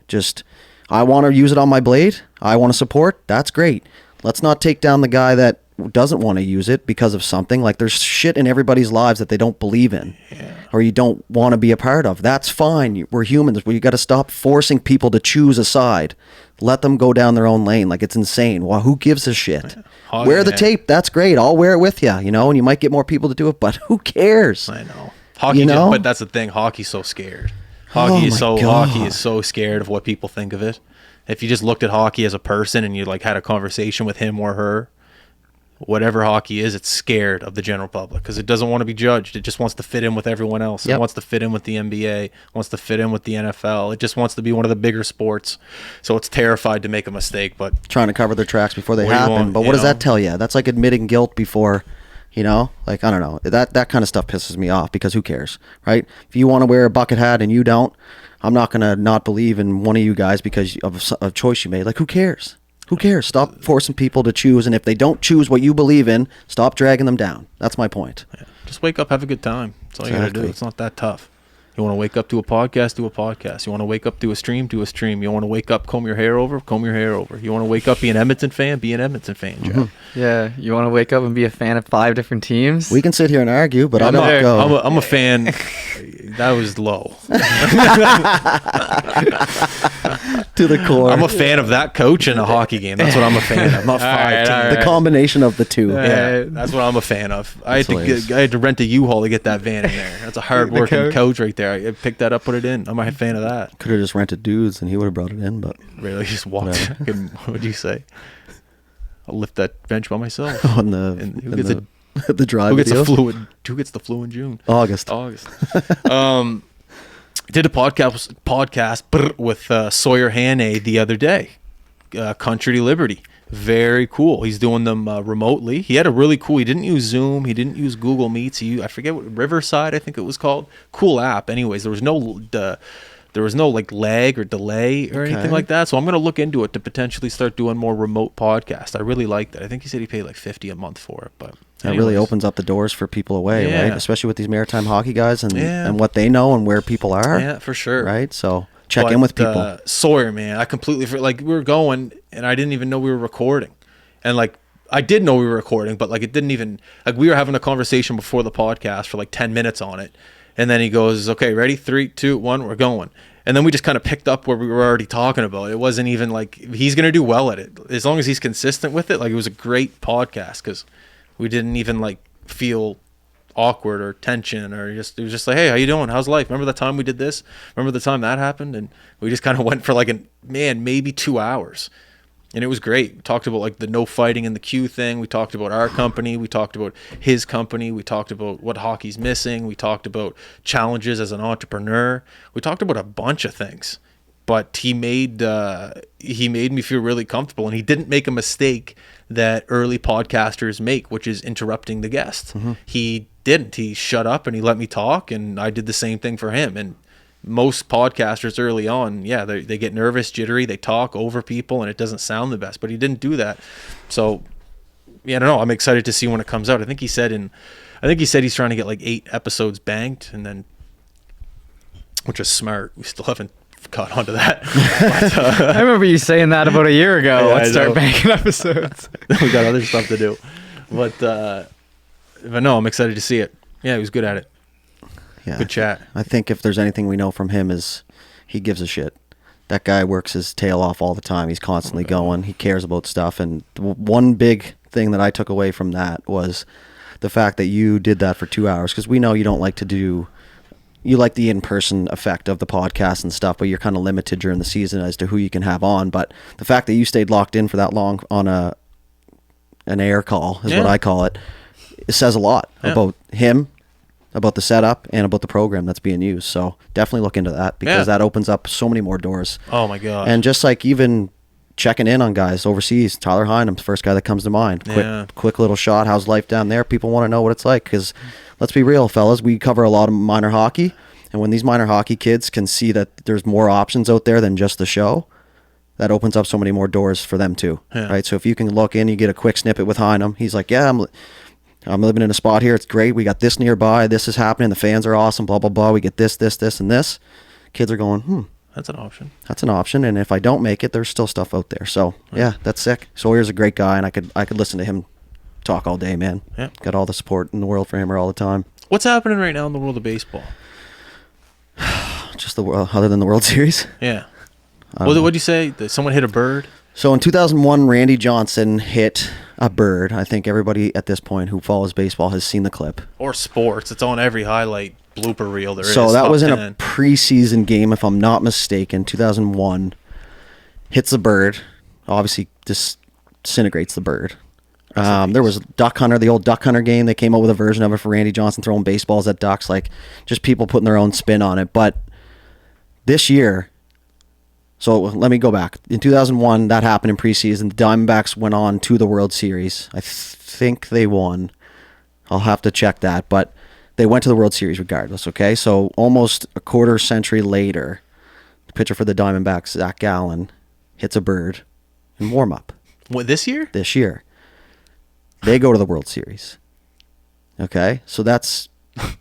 I want to use it on my blade. I want to support. That's great. Let's not take down the guy that doesn't want to use it because of something. Like, there's shit in everybody's lives that they don't believe in or you don't want to be a part of. That's fine. We're humans. You got to stop forcing people to choose a side. Let them go down their own lane. Like, it's insane. Well, who gives a shit? Wear the tape. That's great. I'll wear it with you, and you might get more people to do it, but who cares? I know. Hockey, but that's the thing. Hockey's so scared. Hockey is so scared of what people think of it. If you just looked at hockey as a person and you like had a conversation with him or her, whatever hockey is, it's scared of the general public because it doesn't want to be judged. It just wants to fit in with everyone else. It wants to fit in with the NBA, wants to fit in with the NFL. It just wants to be one of the bigger sports. So it's terrified to make a mistake, but trying to cover their tracks before they happen. But what does that tell you? That's like admitting guilt before, like, I don't know. That kind of stuff pisses me off because who cares, right? If you want to wear a bucket hat and you don't, I'm not going to not believe in one of you guys because of a choice you made. Like, who cares? Who cares? Stop forcing people to choose, and if they don't choose what you believe in, stop dragging them down. That's my point. Yeah. Just wake up, have a good time. That's all you got to do. It's not that tough. You want to wake up, do a podcast, do a podcast. You want to wake up, do a stream, do a stream. You want to wake up, comb your hair over, comb your hair over. You want to wake up, be an Edmonton fan, be an Edmonton fan, Jeff. Mm-hmm. Yeah, you want to wake up and be a fan of 5 different teams? We can sit here and argue, but I'm not go. I'm a fan. That was low. To the core. I'm a fan of that coach in a hockey game. That's what I'm a fan of. Not 5 teams. The combination of the two. Yeah, that's what I'm a fan of. I had to rent a U-Haul to get that van in there. That's a hard-working coach right there. I picked that up, put it in. I'm a fan of that. Could have just rented dudes and he would have brought it in, but really just walked. What'd you say? I'll lift that bench by myself. On the drive. Who gets the flu? Who gets the flu in June? August. Did a podcast with Sawyer Hannay the other day. Country to Liberty. Very cool. He's doing them remotely. He had a really cool, he didn't use Zoom. He didn't use Google Meets. I forget what, Riverside, I think it was called. Cool app. Anyways, there was no like lag or delay or anything like that. So I'm going to look into it to potentially start doing more remote podcasts. I really like that. I think he said he paid like $50 a month for it, but that really opens up the doors for people away, right? Especially with these maritime hockey guys and what they know and where people are. Yeah, for sure. Right? So check in with people. Sawyer, man, I completely like we were going and I didn't even know we were recording. And like I did know we were recording, but like it didn't even like we were having a conversation before the podcast for like 10 minutes on it. And then he goes, "Okay, ready? 3, 2, 1, we're going." And then we just kind of picked up where we were already talking about. It wasn't even like he's going to do well at it. As long as he's consistent with it, like it was a great podcast because we didn't even like feel awkward or tension or just, it was just like, "Hey, how you doing? How's life? Remember the time we did this? Remember the time that happened?" And we just kind of went for like maybe 2 hours. And it was great. We talked about like the no fighting in the queue thing. We talked about our company. We talked about his company. We talked about what hockey's missing. We talked about challenges as an entrepreneur. We talked about a bunch of things. But he made me feel really comfortable, and he didn't make a mistake that early podcasters make, which is interrupting the guest. Mm-hmm. He didn't. He shut up and he let me talk, and I did the same thing for him. And most podcasters early on, they get nervous, jittery, they talk over people, and it doesn't sound the best. But he didn't do that. So, I don't know. I'm excited to see when it comes out. I think he said he's trying to get like 8 episodes banked, and then, which is smart. We still haven't caught on to that. But, I remember you saying that about a year ago. Yeah, Let's start banking episodes. We got other stuff to do. But no, I'm excited to see it. Yeah, he was good at it. Yeah, good chat. I think if there's anything we know from him is he gives a shit. That guy works his tail off all the time. He's constantly going. He cares about stuff. And one big thing that I took away from that was the fact that you did that for 2 hours, because we know you don't like to do, you like the in-person effect of the podcast and stuff, but you're kind of limited during the season as to who you can have on. But the fact that you stayed locked in for that long on an air call is what I call it. It says a lot about him, about the setup, and about the program that's being used. So definitely look into that, because that opens up so many more doors. Oh my God. And just like even checking in on guys overseas, Tyler Heinem's the first guy that comes to mind. Quick little shot. How's life down there? People want to know what it's like, because let's be real, fellas, we cover a lot of minor hockey, and when these minor hockey kids can see that there's more options out there than just the show, that opens up so many more doors for them too. Right? So if you can look in, you get a quick snippet with Heinem. He's like, I'm living in a spot here. It's great. We got this nearby. This is happening. The fans are awesome. Blah, blah, blah. We get this, and this. Kids are going, That's an option. That's an option. And if I don't make it, there's still stuff out there. So, yeah, that's sick. Sawyer's a great guy, and I could listen to him talk all day, man. Yeah. Got all the support in the world for him all the time. What's happening right now in the world of baseball? Just the world, other than the World Series? Yeah. What'd you say? Someone hit a bird? So in 2001, Randy Johnson hit a bird. I think everybody at this point who follows baseball has seen the clip. Or sports. It's on every highlight blooper reel there is. So that was in a preseason game, if I'm not mistaken. 2001. Hits the bird. Obviously disintegrates the bird. There was Duck Hunter, the old Duck Hunter game. They came up with a version of it for Randy Johnson throwing baseballs at ducks. Like, just people putting their own spin on it. But this year... So let me go back. In 2001, that happened in preseason. The Diamondbacks went on to the World Series. I think they won. I'll have to check that. But they went to the World Series regardless, okay? So almost a quarter century later, the pitcher for the Diamondbacks, Zach Gallen, hits a bird in warm-up. What, this year? This year. They go to the World Series. Okay? So that's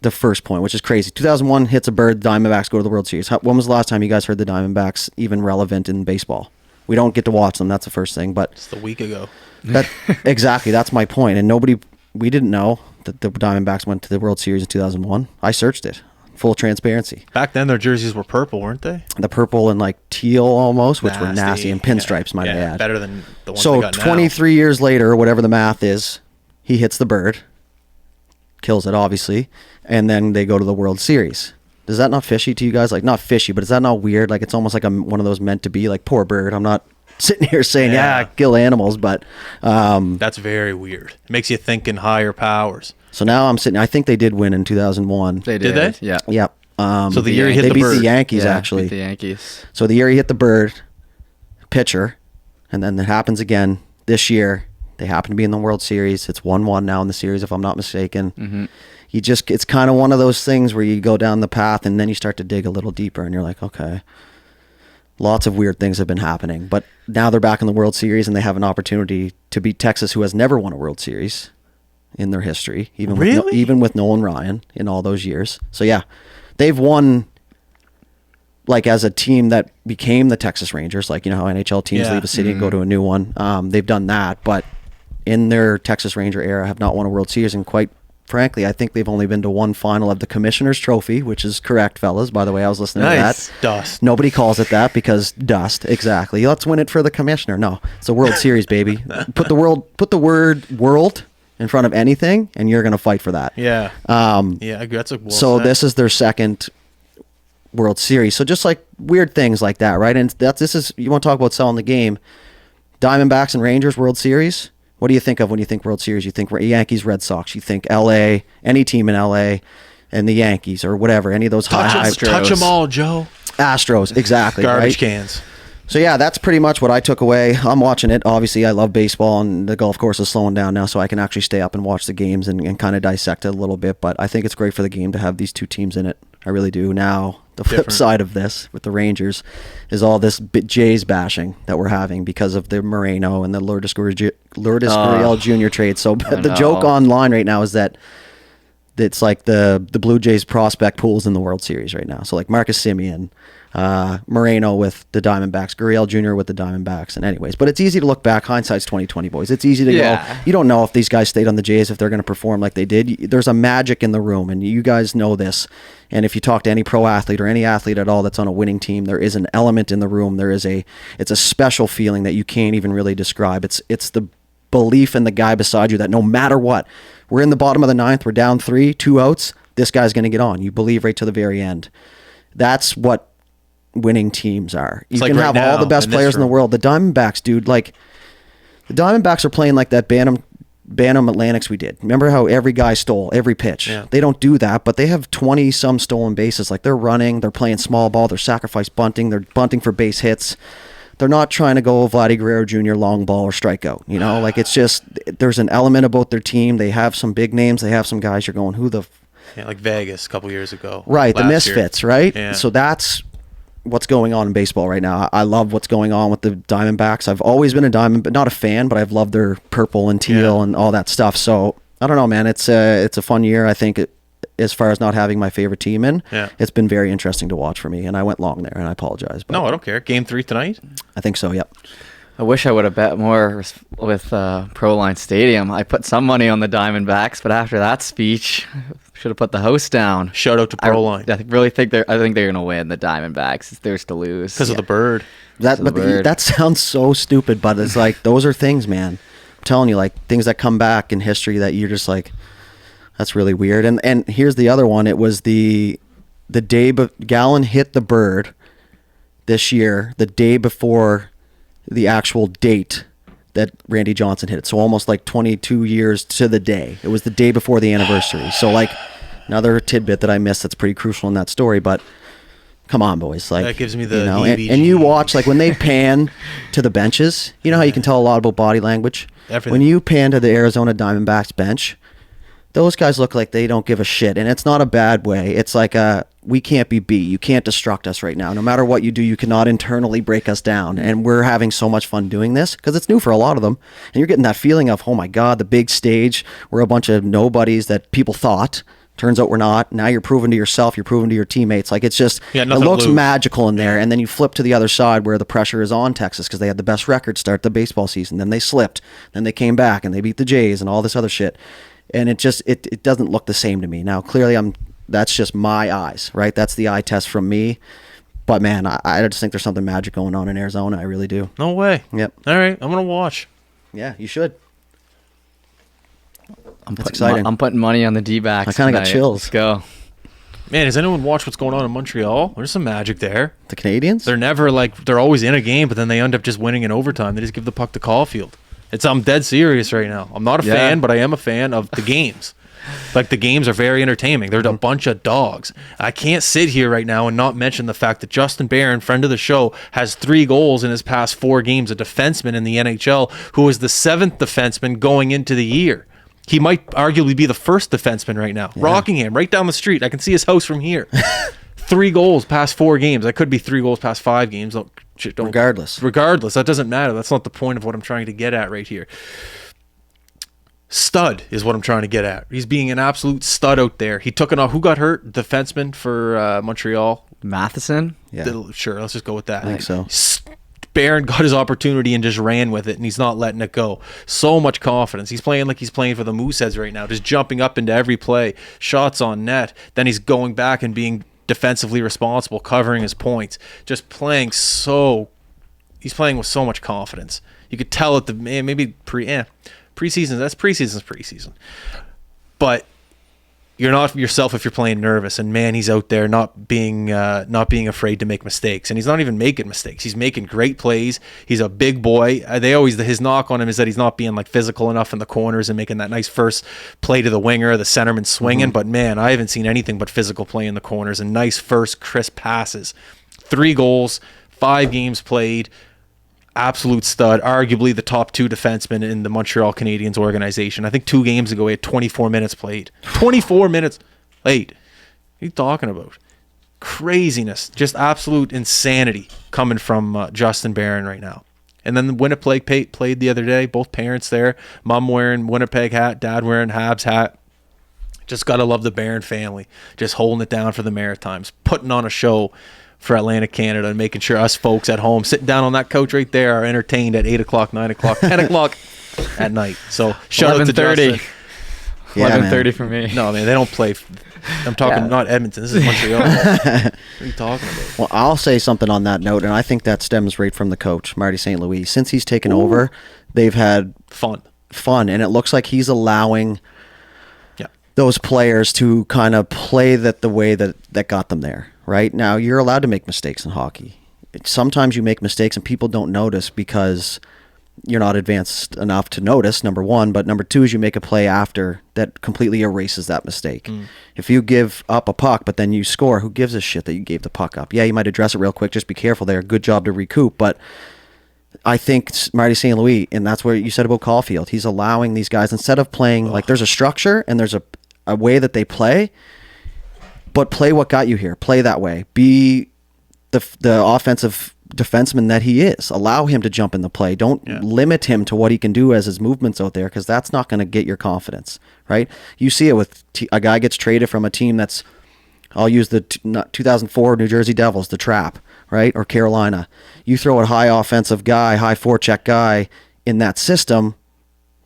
the first point, which is crazy. 2001 hits a bird, Diamondbacks go to the World Series. When was the last time you guys heard the Diamondbacks even relevant in baseball? We don't get to watch them. That's the first thing. But just a week ago. Exactly. That's my point. And we didn't know that the Diamondbacks went to the World Series in 2001. I searched it. Full transparency. Back then, their jerseys were purple, weren't they? The purple and like teal almost, which were nasty, and pinstripes, might I add. Better than the ones they got now. 23 years later, whatever the math is, he hits the bird. Kills it, obviously, and then they go to the World Series. Does that not fishy to you guys? Like, not fishy, but is that not weird? Like, it's almost like one of those meant to be, like, poor bird. I'm not sitting here saying, kill animals, but... that's very weird. It makes you think in higher powers. So now I'm sitting... I think they did win in 2001. They did. Did they? Yeah. Yep. So the year he hit they the beat bird. the Yankees, Yeah, actually. beat the Yankees. So the year he hit the bird, pitcher, and then it happens again this year. They happen to be in the World Series. It's 1-1 now in the series, if I'm not mistaken. Mm-hmm. It's kind of one of those things where you go down the path and then you start to dig a little deeper and you're like, okay, lots of weird things have been happening. But now they're back in the World Series and they have an opportunity to beat Texas, who has never won a World Series in their history, even with Nolan Ryan in all those years. So yeah, they've won, like, as a team that became the Texas Rangers, like, how NHL teams leave a city and go to a new one. They've done that, but in their Texas Ranger era have not won a World Series. And quite frankly, I think they've only been to one final of the Commissioner's Trophy, which is correct, fellas. By the way, I was listening to that. Dust. Nobody calls it that because dust. Exactly. Let's win it for the Commissioner. No, it's a World Series, baby. Put the word world in front of anything, and you're going to fight for that. Yeah. Yeah, that's a this is their second World Series. So just like weird things like that, right? And you want to talk about selling the game. Diamondbacks and Rangers World Series. What do you think of when you think World Series? You think Yankees, Red Sox. You think LA, any team in LA, and the Yankees or whatever. Any of those touch them all, Joe. Astros, exactly. Garbage right? cans. So yeah, that's pretty much what I took away. I'm watching it. Obviously, I love baseball, and the golf course is slowing down now, so I can actually stay up and watch the games and kind of dissect it a little bit. But I think it's great for the game to have these two teams in it. I really do. Now, the flip side of this with the Rangers is all this Jays bashing that we're having because of the Moreno and the Lourdes Gurriel Jr. trade. So the joke online right now is that it's like the Blue Jays prospect pools in the World Series right now. So like Marcus Semien, Moreno with the Diamondbacks, Gurriel Jr. with the Diamondbacks, and anyways. But it's easy to look back. Hindsight's 20/20, boys. It's easy to go. You don't know if these guys stayed on the Jays, if they're going to perform like they did. There's a magic in the room, and you guys know this. And if you talk to any pro athlete or any athlete at all that's on a winning team, there is an element in the room. It's a special feeling that you can't even really describe. It's the belief in the guy beside you that no matter what, we're in the bottom of the ninth, we're down 3, 2 outs, this guy's going to get on. You believe right to the very end. That's what winning teams are. You can have all the best players in the world. The Diamondbacks, dude, like the Diamondbacks are playing like that Bantam Atlantics we did. Remember how every guy stole every pitch? Yeah. They don't do that, but they have 20 some stolen bases. Like they're running, they're playing small ball, they're sacrifice bunting, they're bunting for base hits. They're not trying to go Vladdy Guerrero Jr. long ball or strikeout. Like it's just there's an element about their team. They have some big names. They have some guys you're going, who the like Vegas a couple years ago. Right, the misfits, right? Yeah. So that's what's going on in baseball right now. I love what's going on with the Diamondbacks. I've always been but not a fan, but I've loved their purple and teal and all that stuff. So I don't know, man. It's a fun year. I think as far as not having my favorite team in, it's been very interesting to watch for me. And I went long there, and I apologize. But no, I don't care. Game 3 tonight? I think so, yep. I wish I would have bet more with Proline Stadium. I put some money on the Diamondbacks, but after that speech, should have put the house down. Shout out to Proline. I really think they're going to win, the Diamondbacks. It's theirs to lose because of the bird. That sounds so stupid, but it's like those are things, man. I'm telling you, like things that come back in history that you're just like, that's really weird. And here's the other one. It was the day Gallen hit the bird this year, the day before the actual date that Randy Johnson hit it. So almost like 22 years to the day. It was the day before the anniversary. So like another tidbit that I missed that's pretty crucial in that story, but come on, boys. Like that gives me the and you watch like when they pan to the benches, you know how you can tell a lot about body language? Everything. When you pan to the Arizona Diamondbacks bench, those guys look like they don't give a shit. And it's not a bad way. It's like we can't be beat. You can't destruct us right now. No matter what you do, you cannot internally break us down. And we're having so much fun doing this because it's new for a lot of them. And you're getting that feeling of, oh my God, the big stage. We're a bunch of nobodies that people thought. Turns out we're not. Now you're proving to yourself. You're proving to your teammates. Like it's just, it looks magical in there. And then you flip to the other side where the pressure is on Texas because they had the best record start the baseball season. Then they slipped. Then they came back and they beat the Jays and all this other shit. And it just it doesn't look the same to me. Now, clearly, that's just my eyes, right? That's the eye test from me. But, man, I just think there's something magic going on in Arizona. I really do. No way. Yep. All right. I'm going to watch. Yeah, you should. That's exciting. I'm putting money on the D-backs. I kind of got chills. Let's go. Man, has anyone watched what's going on in Montreal? There's some magic there. The Canadians? They're always in a game, but then they end up just winning in overtime. They just give the puck to Caulfield. I'm dead serious right now. I'm not a fan, but I am a fan of the games. Like, the games are very entertaining. They're a bunch of dogs. I can't sit here right now and not mention the fact that Justin Barron, friend of the show, has 3 goals in his past 4 games, a defenseman in the NHL who is the 7th defenseman going into the year. He might arguably be the first defenseman right now. Yeah. Rockingham, right down the street. I can see his house from here. 3 goals past 4 games. That could be 3 goals past 5 games. Regardless, that doesn't matter. That's not the point of what I'm trying to get at right here. Stud is what I'm trying to get at. He's being an absolute stud out there. He took it off. Who got hurt? Defenseman for Montreal. Matheson? Yeah. Sure, let's just go with that. I think so. Barron got his opportunity and just ran with it, and he's not letting it go. So much confidence. He's playing like he's playing for the Mooseheads right now, just jumping up into every play, shots on net. Then he's going back and being defensively responsible, covering his points, just playing he's playing with so much confidence. You could tell at the maybe preseason, that's preseason. But you're not yourself if you're playing nervous, and man, he's out there not being afraid to make mistakes, and he's not even making mistakes. He's making great plays. He's a big boy. His knock on him is that he's not being like physical enough in the corners and making that nice first play to the winger, the centerman swinging. But man, I haven't seen anything but physical play in the corners and nice first crisp passes. 3 goals, 5 games played. Absolute stud, arguably the top 2 defensemen in the Montreal Canadiens organization. I think 2 games ago he had 24 minutes played. 24 minutes played. What are you talking about? Craziness, just absolute insanity coming from Justin Barron right now. And then the Winnipeg played the other day. Both parents there. Mom wearing Winnipeg hat, dad wearing Habs hat. Just got to love the Barron family. Just holding it down for the Maritimes. Putting on a show for Atlantic Canada and making sure us folks at home sitting down on that couch right there are entertained at 8 o'clock, 9 o'clock, 10 o'clock at night. So shout out to Justin. 11:30 for me. No, man, they don't play. I'm talking not Edmonton. This is Montreal. What are you talking about? Well, I'll say something on that note, and I think that stems right from the coach, Marty St. Louis. Since he's taken over, they've had fun, and it looks like he's allowing those players to kind of play the way that got them there. Right now, you're allowed to make mistakes in hockey. Sometimes you make mistakes and people don't notice because you're not advanced enough to notice, number one. But number two is you make a play after that completely erases that mistake. If you give up a puck, but then you score, who gives a shit that you gave the puck up? Yeah, you might address it real quick. Just be careful there. Good job to recoup. But I think Marty St. Louis, and that's what you said about Caulfield, he's allowing these guys, instead of playing like there's a structure and there's a way that they play, but play what got you here. Play that way. Be the offensive defenseman that he is. Allow him to jump in the play. Don't limit him to what he can do as his movements out there, because that's not going to get your confidence, right? You see it with a guy gets traded from a team that's, I'll use the 2004 New Jersey Devils, the Trap, right? Or Carolina. You throw a high offensive guy, high forecheck guy in that system,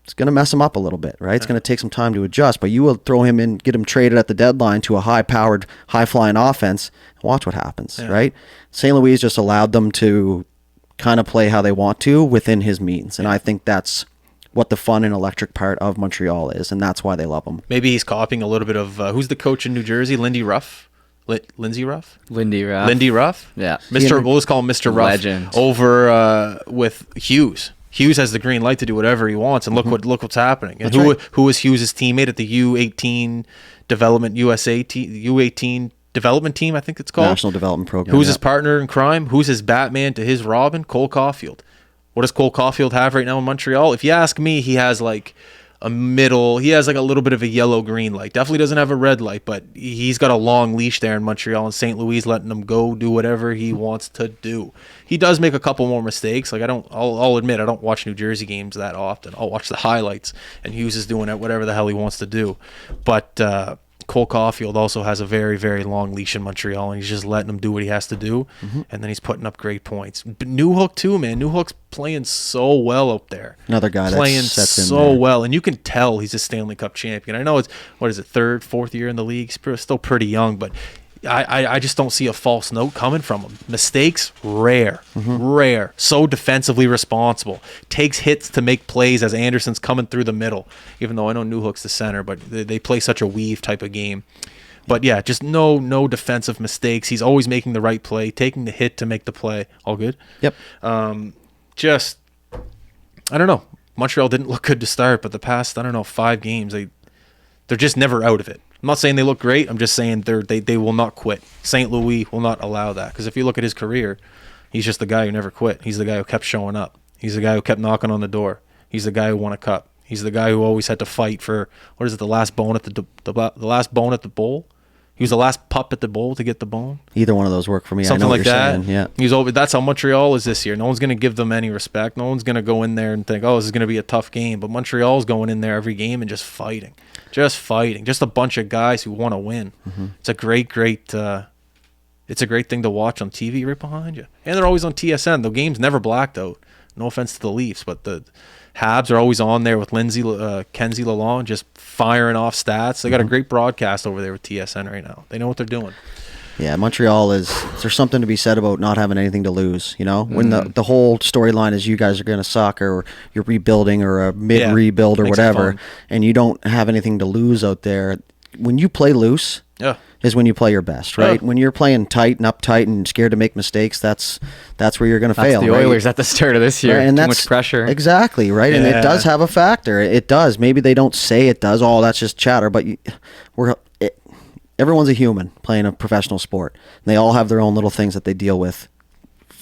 it's going to mess him up a little bit, right? It's going to take some time to adjust, but you will throw him in, get him traded at the deadline to a high-powered, high-flying offense, and watch what happens, right? St. Louis just allowed them to kind of play how they want to within his means, and I think that's what the fun and electric part of Montreal is, and that's why they love him. Maybe he's copying a little bit of, who's the coach in New Jersey? Lindy Ruff? Lindsey Ruff? Lindy Ruff. Lindy Ruff? Yeah. We'll just call him Mr. Ruff. Legend. Over with Hughes. Hughes has the green light to do whatever he wants, and look what's happening. And who was Hughes' teammate at the U18 development U18 development team? I think it's called National Development Program. Who's his partner in crime? Who's his Batman to his Robin? Cole Caulfield. What does Cole Caulfield have right now in Montreal? If you ask me, he has like a little bit of a yellow-green light. Definitely doesn't have a red light, but he's got a long leash there in Montreal, and St. Louis letting him go do whatever he wants to do. He does make a couple more mistakes. Like I'll admit, I don't watch New Jersey games that often. I'll watch the highlights, and Hughes is doing it whatever the hell he wants to do. But Cole Caulfield also has a very, very long leash in Montreal, and he's just letting him do what he has to do, and then he's putting up great points. But Newhook too, man. Newhook's playing so well up there. Another guy playing that sets in so there. well, and you can tell he's a Stanley Cup champion. I know it's third, fourth year in the league. He's still pretty young, but I just don't see a false note coming from him. Mistakes, rare. So defensively responsible. Takes hits to make plays as Anderson's coming through the middle, even though I know Newhook's the center, but they play such a weave type of game. But yeah, just no defensive mistakes. He's always making the right play, taking the hit to make the play. All good? Yep. Just, I don't know. Montreal didn't look good to start, but the past, 5 games, They're just never out of it. I'm not saying they look great. I'm just saying they will not quit. St. Louis will not allow that, because if you look at his career, he's just the guy who never quit. He's the guy who kept showing up. He's the guy who kept knocking on the door. He's the guy who won a cup. He's the guy who always had to fight for, what is it, the last bone at the last bone at the bowl. He was the last pup at the bowl to get the bone. Either one of those work for me. Something I know like what you're that. saying. Yeah. He's over. That's how Montreal is this year. No one's going to give them any respect. No one's going to go in there and think, oh, this is going to be a tough game. But Montreal's going in there every game and just fighting. Just fighting. Just a bunch of guys who want to win. Mm-hmm. It's a great it's a great thing to watch on TV right behind you. And they're always on TSN. The game's never blacked out. No offense to the Leafs, but the Habs are always on there with Kenzie Lalonde just firing off stats. They got a great broadcast over there with TSN right now. They know what they're doing. Yeah, Montreal there's something to be said about not having anything to lose, you know? When the whole storyline is you guys are going to suck, or you're rebuilding, or a mid-rebuild, or makes it whatever, fun. and you don't have anything to lose out there. When you play loose is when you play your best, right? Yeah. When you're playing tight and uptight and scared to make mistakes, that's where you're going to fail. The right? Oilers at the start of this year. Right, and Too that's much pressure. Exactly, right? And it does have a factor. It does. Maybe they don't say it does. Oh, that's just chatter. But everyone's a human playing a professional sport. And they all have their own little things that they deal with,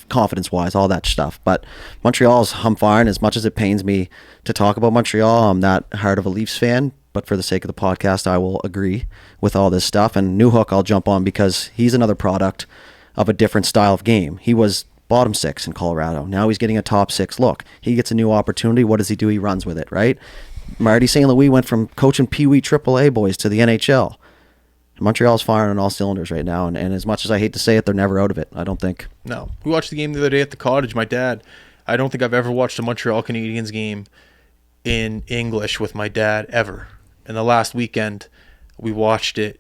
confidence-wise, all that stuff. But Montreal's firing. As much as it pains me to talk about Montreal, I'm not hard of a Leafs fan. But for the sake of the podcast, I will agree with all this stuff. And Newhook I'll jump on because he's another product of a different style of game. He was bottom 6 in Colorado. Now he's getting a top 6 look. He gets a new opportunity. What does he do? He runs with it, right? Marty St. Louis went from coaching Pee Wee AAA boys to the NHL. Montreal's firing on all cylinders right now. And as much as I hate to say it, they're never out of it, I don't think. No. We watched the game the other day at the cottage. My dad, I don't think I've ever watched a Montreal Canadiens game in English with my dad ever. And the last weekend, we watched it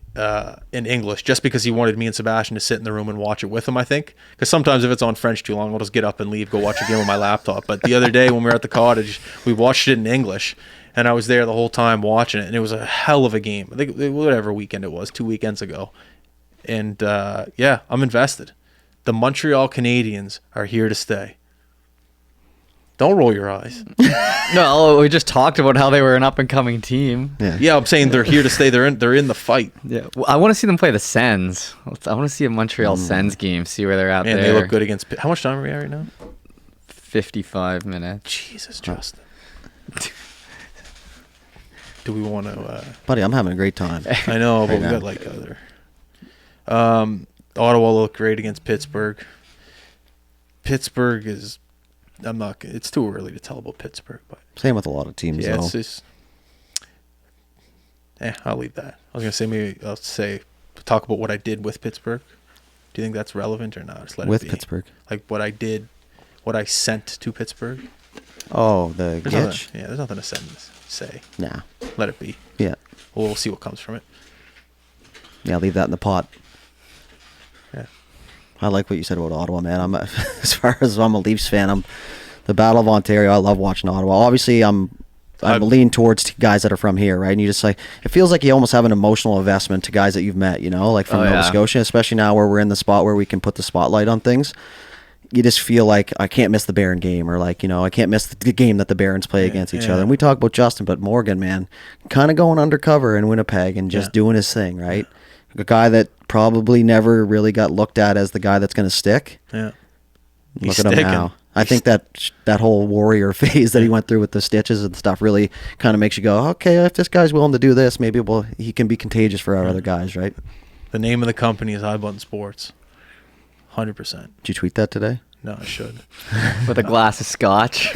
in English just because he wanted me and Sebastian to sit in the room and watch it with him, I think. Because sometimes if it's on French too long, I'll just get up and leave, go watch a game on my laptop. But the other day when we were at the cottage, we watched it in English. And I was there the whole time watching it. And it was a hell of a game. I think whatever weekend it was, 2 weekends ago. And, I'm invested. The Montreal Canadiens are here to stay. Don't roll your eyes. No, we just talked about how they were an up-and-coming team. Yeah, I'm saying they're here to stay. They're in the fight. Yeah, well, I want to see them play the Sens. I want to see a Montreal Sens game, see where they're at there. And they look good against. How much time are we at right now? 55 minutes. Jesus, Justin. Do we want to? Buddy, I'm having a great time. I know, but Right we now. got like other. Ottawa looked great against Pittsburgh. Pittsburgh is. I'm not. It's too early to tell about Pittsburgh, but Same with a lot of teams, yeah, though. it's just. I'll leave that. I was gonna say maybe I'll talk about what I did with Pittsburgh. Do you think that's relevant or not? Just let With it be. Pittsburgh. Like what I did, what I sent to Pittsburgh. Oh, the There's Gitch? nothing, there's nothing to say. Nah. Let it be. Yeah. We'll see what comes from it. Yeah, leave that in the pot. Yeah. I like what you said about Ottawa, man. I'm as far as I'm a Leafs fan, I'm the Battle of Ontario. I love watching Ottawa. Obviously, I'm leaning towards guys that are from here, right? And you just like it feels like you almost have an emotional investment to guys that you've met, you know, like from Nova Scotia, especially now where we're in the spot where we can put the spotlight on things. You just feel like I can't miss the Baron game, or like, you know, I can't miss the game that the Barons play against each other. And we talk about Justin, but Morgan, man, kind of going undercover in Winnipeg and just doing his thing, right? A guy that probably never really got looked at as the guy that's going to stick. Yeah. Look at him now. I think that whole warrior phase that he went through with the stitches and stuff really kind of makes you go, okay, if this guy's willing to do this, maybe he can be contagious for our other guys, right? The name of the company is High Button Sports. 100%. Did you tweet that today? No, I should. With a glass of scotch.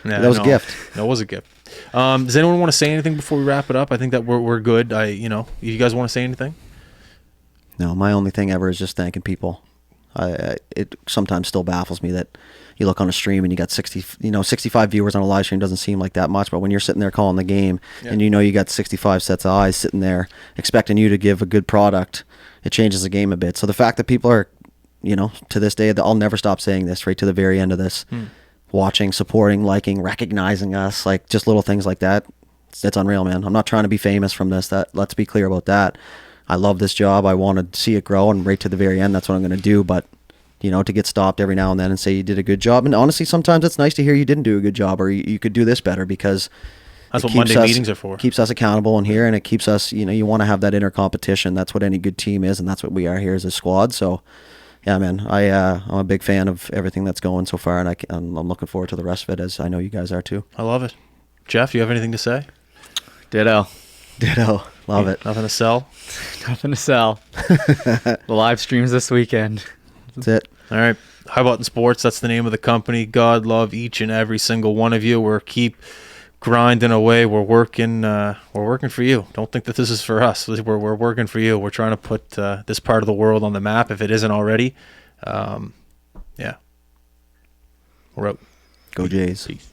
Yeah, That was a gift. That was a gift. Does anyone want to say anything before we wrap it up? I think that we're good. You guys want to say anything? No, my only thing ever is just thanking people. It sometimes still baffles me that you look on a stream and you got 65 viewers on a live stream doesn't seem like that much, but when you're sitting there calling the game and you know you got 65 sets of eyes sitting there expecting you to give a good product, it changes the game a bit. So the fact that people are, to this day, I'll never stop saying this right to the very end of this, watching, supporting, liking, recognizing us, like just little things like that. It's unreal, man. I'm not trying to be famous from this. Let's be clear about that. I love this job. I want to see it grow, and right to the very end, that's what I'm going to do. But, to get stopped every now and then and say you did a good job. And honestly, sometimes it's nice to hear you didn't do a good job or you could do this better, because That's what keeps Monday us- meetings are for. Keeps us accountable in here, and it keeps us. You want to have that inner competition. That's what any good team is, and that's what we are here as a squad. So, yeah, man, I'm a big fan of everything that's going so far, and I'm looking forward to the rest of it, as I know you guys are too. I love it. Jeff, you have anything to say? Ditto. Ditto. Love it. Nothing to sell? Nothing to sell. The live streams this weekend. That's it. All right. High Button Sports, that's the name of the company. God love each and every single one of you. We're keep grinding away. We're working for you. Don't think that this is for us. We're working for you. We're trying to put this part of the world on the map if it isn't already. Yeah. We're out. Go Jays. Peace.